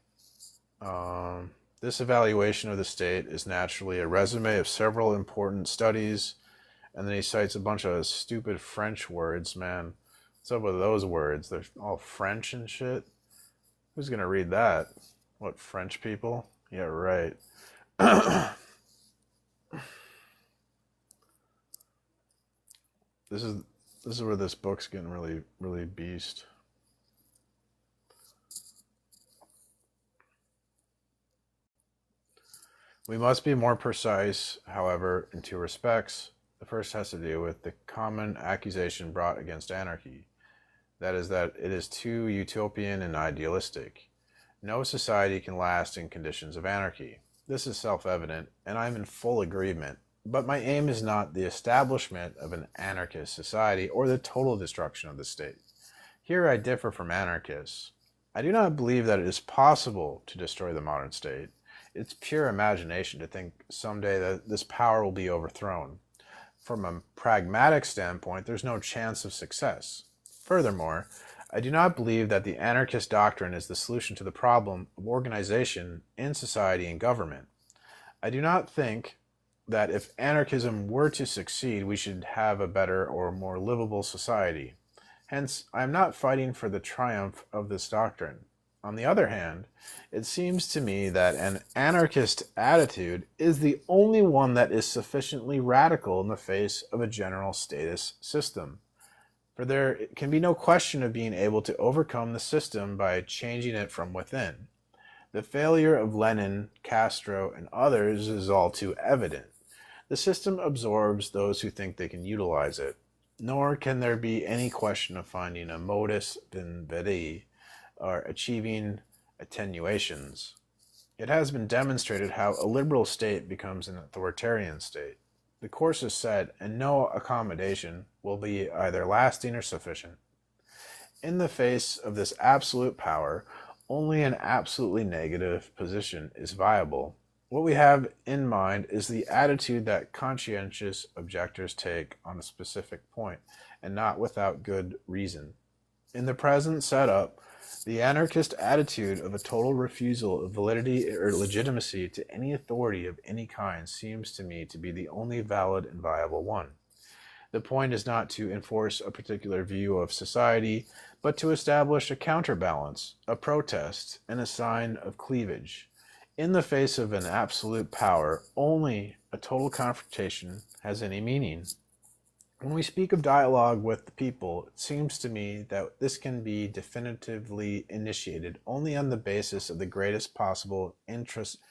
This evaluation of the state is naturally a resume of several important studies, and then he cites a bunch of stupid French words, man. What's up with those words? They're all French and shit. Who's gonna read that? What, French people? Yeah, right. This is where this book's getting really beast. We must be more precise, however, in two respects. The first has to do with the common accusation brought against anarchy. That is that it is too utopian and idealistic. No society can last in conditions of anarchy. This is self-evident, and I am in full agreement. But my aim is not the establishment of an anarchist society or the total destruction of the state. Here I differ from anarchists. I do not believe that it is possible to destroy the modern state. It's pure imagination to think someday that this power will be overthrown. From a pragmatic standpoint, there's no chance of success. Furthermore, I do not believe that the anarchist doctrine is the solution to the problem of organization in society and government. I do not think that if anarchism were to succeed, we should have a better or more livable society. Hence, I am not fighting for the triumph of this doctrine. On the other hand, it seems to me that an anarchist attitude is the only one that is sufficiently radical in the face of a general status system. For there can be no question of being able to overcome the system by changing it from within. The failure of Lenin, Castro, and others is all too evident. The system absorbs those who think they can utilize it, nor can there be any question of finding a modus vivendi or achieving attenuations. It has been demonstrated how a liberal state becomes an authoritarian state. The course is set, and no accommodation will be either lasting or sufficient. In the face of this absolute power, only an absolutely negative position is viable. What we have in mind is the attitude that conscientious objectors take on a specific point, and not without good reason. In the present setup, the anarchist attitude of a total refusal of validity or legitimacy to any authority of any kind seems to me to be the only valid and viable one. The point is not to enforce a particular view of society, but to establish a counterbalance, a protest, and a sign of cleavage. In the face of an absolute power, only a total confrontation has any meaning. When we speak of dialogue with the people, it seems to me that this can be definitively initiated only on the basis of the greatest possible intransigence.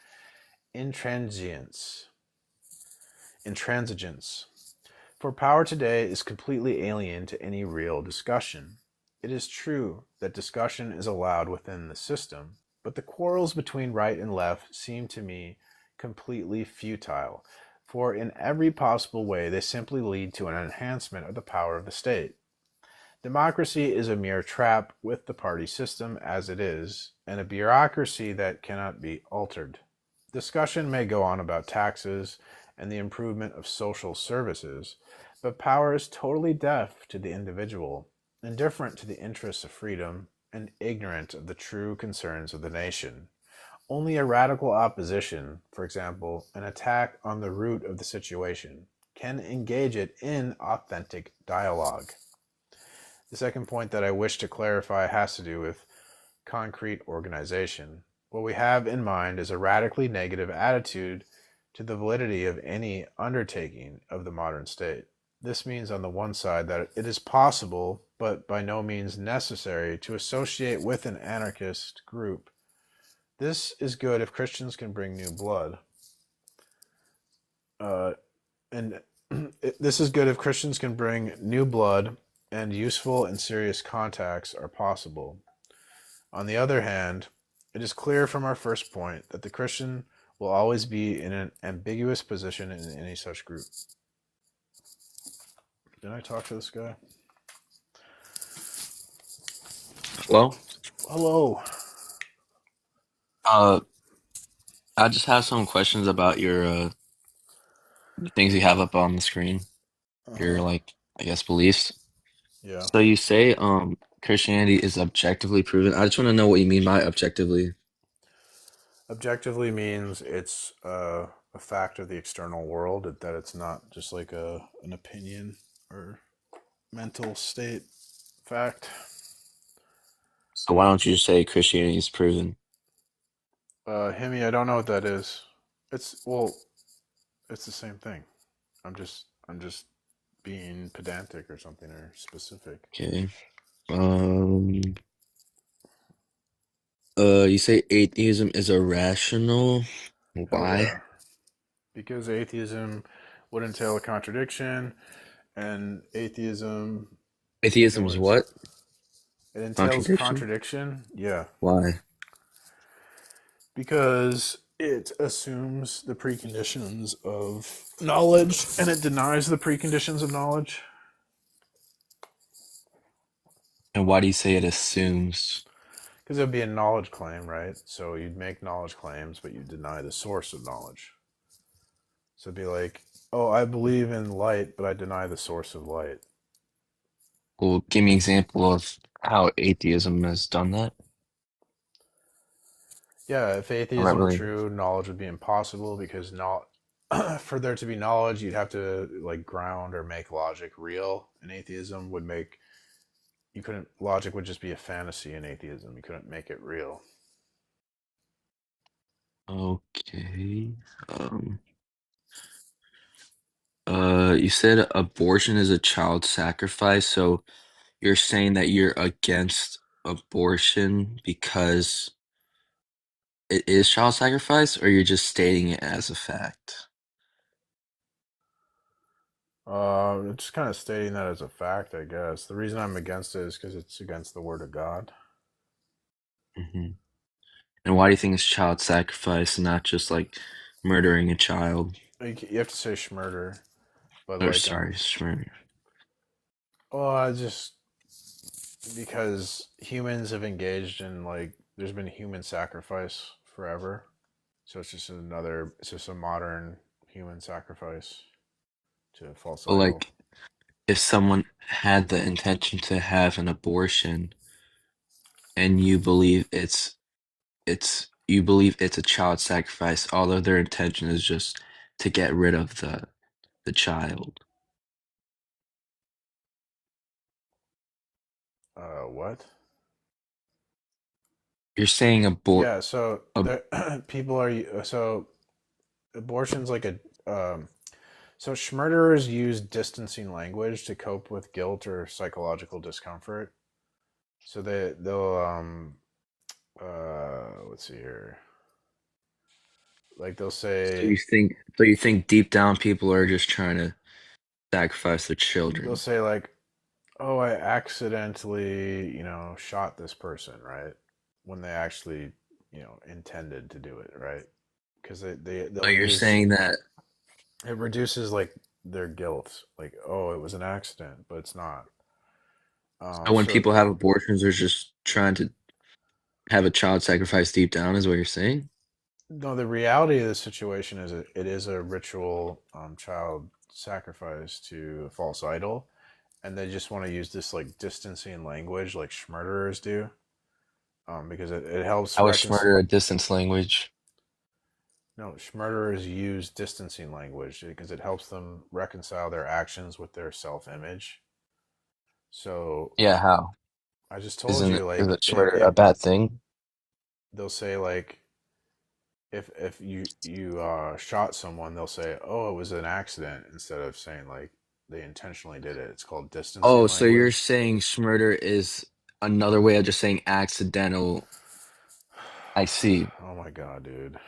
For power today is completely alien to any real discussion. It is true that discussion is allowed within the system, but the quarrels between right and left seem to me completely futile, for in every possible way they simply lead to an enhancement of the power of the state. Democracy is a mere trap with the party system as it is, and a bureaucracy that cannot be altered. Discussion may go on about taxes and the improvement of social services, but power is totally deaf to the individual, indifferent to the interests of freedom, and ignorant of the true concerns of the nation. Only a radical opposition, for example, an attack on the root of the situation, can engage it in authentic dialogue. The second point that I wish to clarify has to do with concrete organization. What we have in mind is a radically negative attitude to the validity of any undertaking of the modern state. This means, on the one side, that it is possible, but by no means necessary, to associate with an anarchist group. This is good if Christians can bring new blood. Uh, and this is good if Christians can bring new blood and useful and serious contacts are possible. On the other hand, it is clear from our first point that the Christian will always be in an ambiguous position in any such group. Did I talk to this guy? Well, Hello. uh, I just have some questions about your the things you have up on the screen. Your Uh-huh. like, I guess, beliefs. Yeah. So you say Christianity is objectively proven. I just want to know what you mean by objectively. Objectively means it's a fact of the external world, that it's not just like an opinion or mental state fact. So why don't you just say Christianity is proven? Hemi, I don't know what that is. It's well, it's the same thing. I'm just being pedantic or something or specific. Okay. Um. You say atheism is irrational. Oh Why? yeah, because atheism would entail a contradiction, and atheism, you know Atheism what is it's, what? it entails Contradiction? contradiction. Yeah, Why? because it assumes the preconditions of knowledge and it denies the preconditions of knowledge. And why do you say it assumes? Because it would be a knowledge claim, right? So you'd make knowledge claims, but you deny the source of knowledge. So it'd be like, oh, I believe in light, but I deny the source of light. Well, give me an example of how atheism has done that. Yeah, if I'm not atheism were really. true, knowledge would be impossible because not for there to be knowledge, you'd have to like ground or make logic real. And atheism would make you couldn't logic would just be a fantasy in atheism. You couldn't make it real. Okay. Um, you said abortion is a child sacrifice, so you're saying that you're against abortion because it is child sacrifice, or you're just stating it as a fact? Just kind of stating that as a fact, I guess. The reason I'm against it is because it's against the word of God. Hmm. And why do you think it's child sacrifice and not just like murdering a child? You have to say schmurder, but Or like sorry, murder. well, I just because humans have engaged in like there's been human sacrifice forever, so it's just a modern human sacrifice to a false But idol. like, if someone had the intention to have an abortion and you believe it's a child sacrifice, although their intention is just to get rid of the child. What? You're saying Yeah, so ab the people are so abortion's like a so schmurderers use distancing language to cope with guilt or psychological discomfort. So they'll let's see here. Like so you think deep down people are just trying to sacrifice their they'll children. say like, "Oh, I accidentally, shot this person," right? When they actually, intended to do it, right? Because So they'll you're use saying that it reduces like their guilt, like, "Oh, it was an accident," but it's not. when So people have abortions, they're just trying to have a child sacrifice deep down, is what you're saying? no, the reality of the situation is it is a ritual child sacrifice to a false idol, and they just want to use this like distancing language, like schmurderers do, because it helps I was reconcile. murder a distance language. No, schmurderers use distancing language because it helps them reconcile their actions with their self-image. So Yeah, how? I just told Isn't you, it, is like it murder a bad thing? they'll say like if you shot someone, they'll say, "Oh, it was an accident," instead of saying like they intentionally did it. It's called distancing Oh, so you're language. saying smurder is another way of just saying accidental. I see. Oh my god, dude.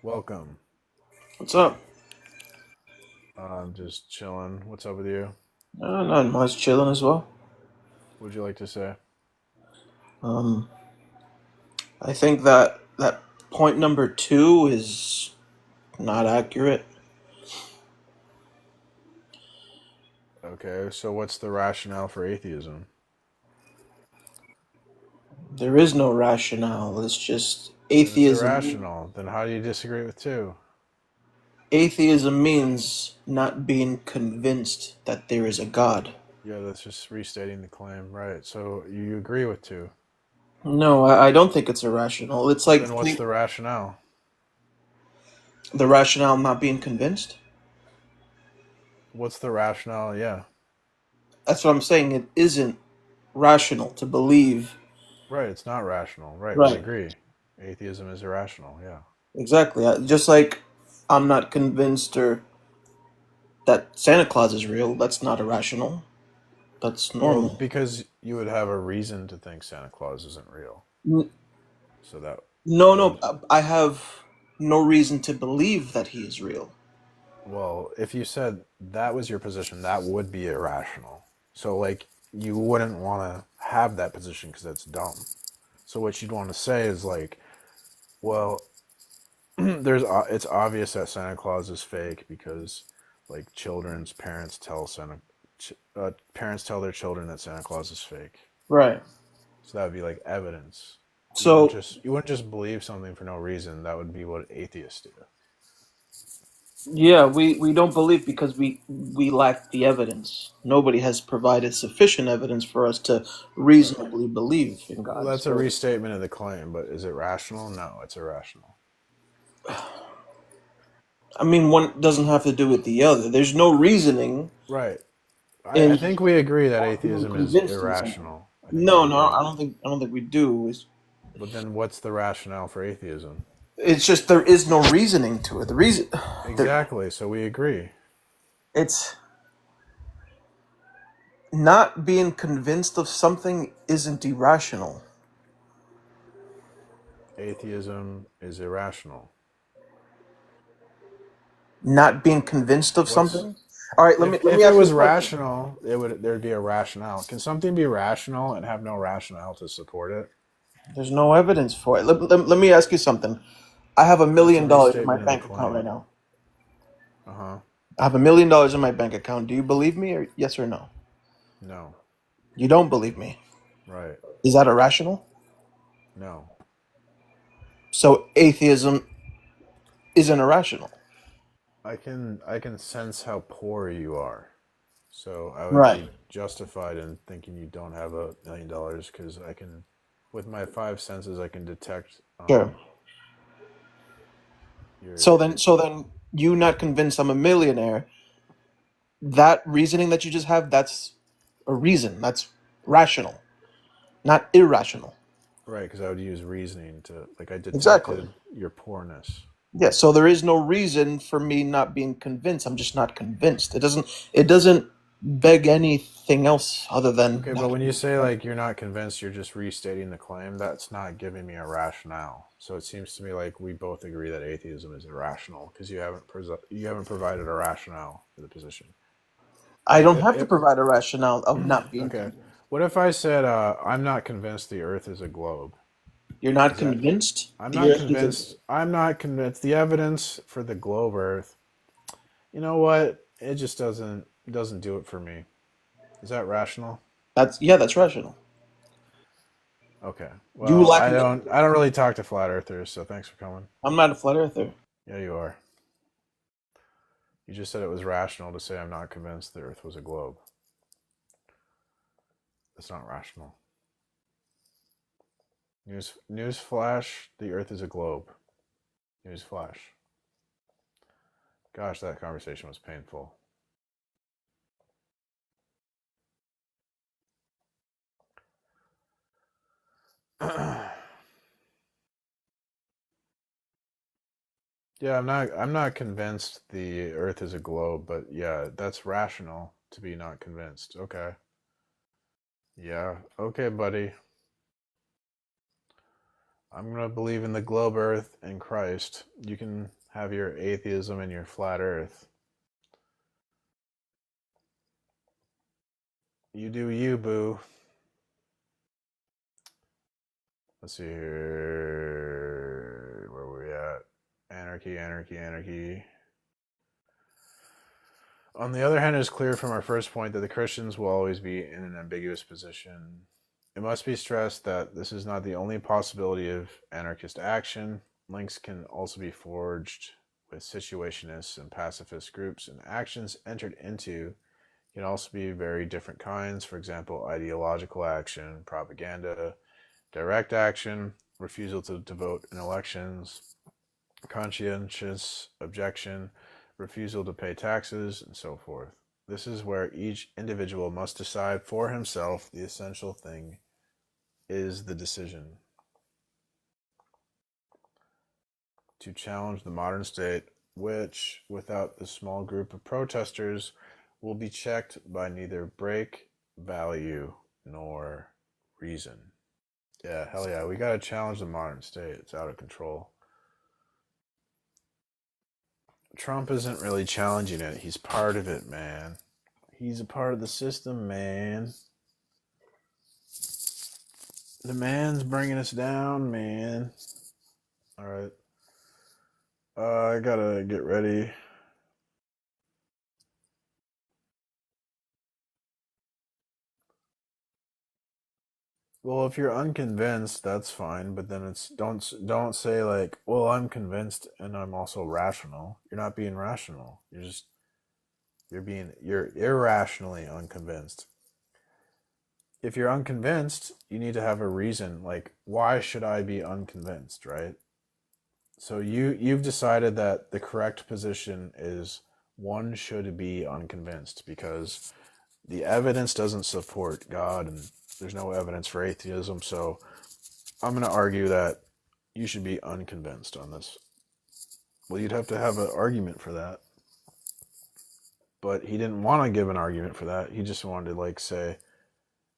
Welcome. What's up? I'm just chilling. What's up with you? Not much, chilling as well. What'd you like to say? Um, I think that point number two is not accurate. Okay, so what's the rationale for atheism? There is no rationale. It's just Then it's atheism. irrational. Then how do you disagree with two? Atheism means not being convinced that there is a God. Yeah, that's just restating the claim, right? So you agree with two. No, I don't think it's irrational. It's like Then what's the rationale? the rationale not being convinced. What's the rationale? Yeah. That's what I'm saying. It isn't rational to believe. Right, it's not rational. Right, we Right. agree. Atheism is irrational, yeah. Exactly. Just like I'm not convinced or that Santa Claus is real. That's not irrational. That's Well, normal. because you would have a reason to think Santa Claus isn't real. N- So that No, that no, would I have no reason to believe that he is real. well, if you said that was your position, that would be irrational. So like you wouldn't want to have that position because that's dumb. So what you'd want to say is like, well, it's obvious that Santa Claus is fake because like children's parents tell their children that Santa Claus is fake. Right. So that would be like evidence. So, You wouldn't just believe something for no reason. That would be what atheists do. yeah, we don't believe because we lack the evidence. Nobody has provided sufficient evidence for us to Right. reasonably believe in Well, God. that's a So, restatement of the claim, but is it rational? No, it's irrational. I mean, one doesn't have to do with the other. There's no reasoning Right. I in think we agree that not being atheism is convinced in something. irrational. I think we No, no, agree. I don't think we do. But then what's the rationale for atheism? It's just there is no reasoning to it. The reason there, Exactly. So we agree. it's not being convinced of something isn't irrational. Atheism is irrational. Not being convinced of What's something. All right, let me if it ask you a was question. rational, there'd be a rationale. Can something be rational and have no rationale to support it? There's no evidence for it. Let me ask you something. I have a That's a million dollars in my restatement of the bank account right claim. now. Uh-huh. I have $1 million in my bank account. Do you believe me, or yes or no? No. You don't believe me. Right. Is that irrational? No. So atheism isn't irrational. I can sense how poor you are. So I would Right. be justified in thinking you don't have $1 million because with my five senses, I can detect Sure. your So then, you not convinced I'm a millionaire. That reasoning that you just have, that's a reason. That's rational, not irrational. right because I would use reasoning to like I Exactly. detected your poorness. Yeah. So there is no reason for me not being convinced. I'm just not convinced. It doesn't beg anything else other than Okay, but not when you convinced. say like you're not convinced, you're just restating the claim. That's not giving me a rationale. So it seems to me like we both agree that atheism is irrational because you haven't provided a rationale for the position. I don't have to If provide a rationale of not being okay, convinced. what if I said I'm not convinced the Earth is a globe? You're not Is that convinced. I'm The not earth is a convinced. I'm not convinced. The evidence for the globe Earth. You know what? It just doesn't do it for me. Is that rational? that's yeah, that's rational. Okay. You Well, lack I don't really talk to flat earthers, so thanks for coming. I'm not a flat earther. Yeah, you are. You just said it was rational to say I'm not convinced the Earth was a globe. That's not rational. News flash, the Earth is a globe. News flash. Gosh, that conversation was painful. Yeah, I'm not convinced the Earth is a globe, but yeah, that's rational to be not convinced. Okay. Yeah. Okay, buddy. I'm gonna believe in the globe Earth and Christ. You can have your atheism and your flat Earth. You do you, boo. Let's see here. Where were we at? Anarchy, anarchy, anarchy. On the other hand, it is clear from our first point that the Christians will always be in an ambiguous position. It must be stressed that this is not the only possibility of anarchist action. Links can also be forged with situationists and pacifist groups, and actions entered into can also be very different kinds. For example, ideological action, propaganda, direct action, refusal to vote in elections, conscientious objection, refusal to pay taxes, and so forth. This is where each individual must decide for himself. The essential thing is the decision to challenge the modern state, which, without the small group of protesters, will be checked by neither break, value, nor reason. Yeah, hell yeah, we gotta challenge the modern state. It's out of control. Trump isn't really challenging it. He's part of it, man. He's a part of the system, man. The man's bringing us down, man. All right. I gotta get ready. Well, if you're unconvinced, that's fine. But then it's don't say like, well, I'm convinced and I'm also rational. You're not being rational. You're irrationally unconvinced. If you're unconvinced, you need to have a reason. Like, why should I be unconvinced, right? So you've decided that the correct position is one should be unconvinced because the evidence doesn't support God and there's no evidence for atheism. So I'm going to argue that you should be unconvinced on this. Well, you'd have to have an argument for that. But he didn't want to give an argument for that. He just wanted to like say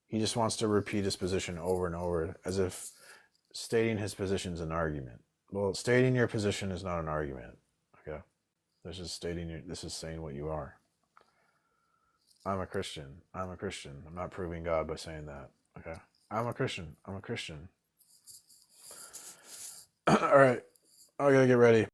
he just wants to repeat his position over and over as if stating his position is an argument. Well, stating your position is not an argument. Okay. This is saying what you are. I'm a Christian. I'm a Christian. I'm not proving God by saying that. Okay. I'm a Christian. I'm a Christian. All right. I gotta get ready.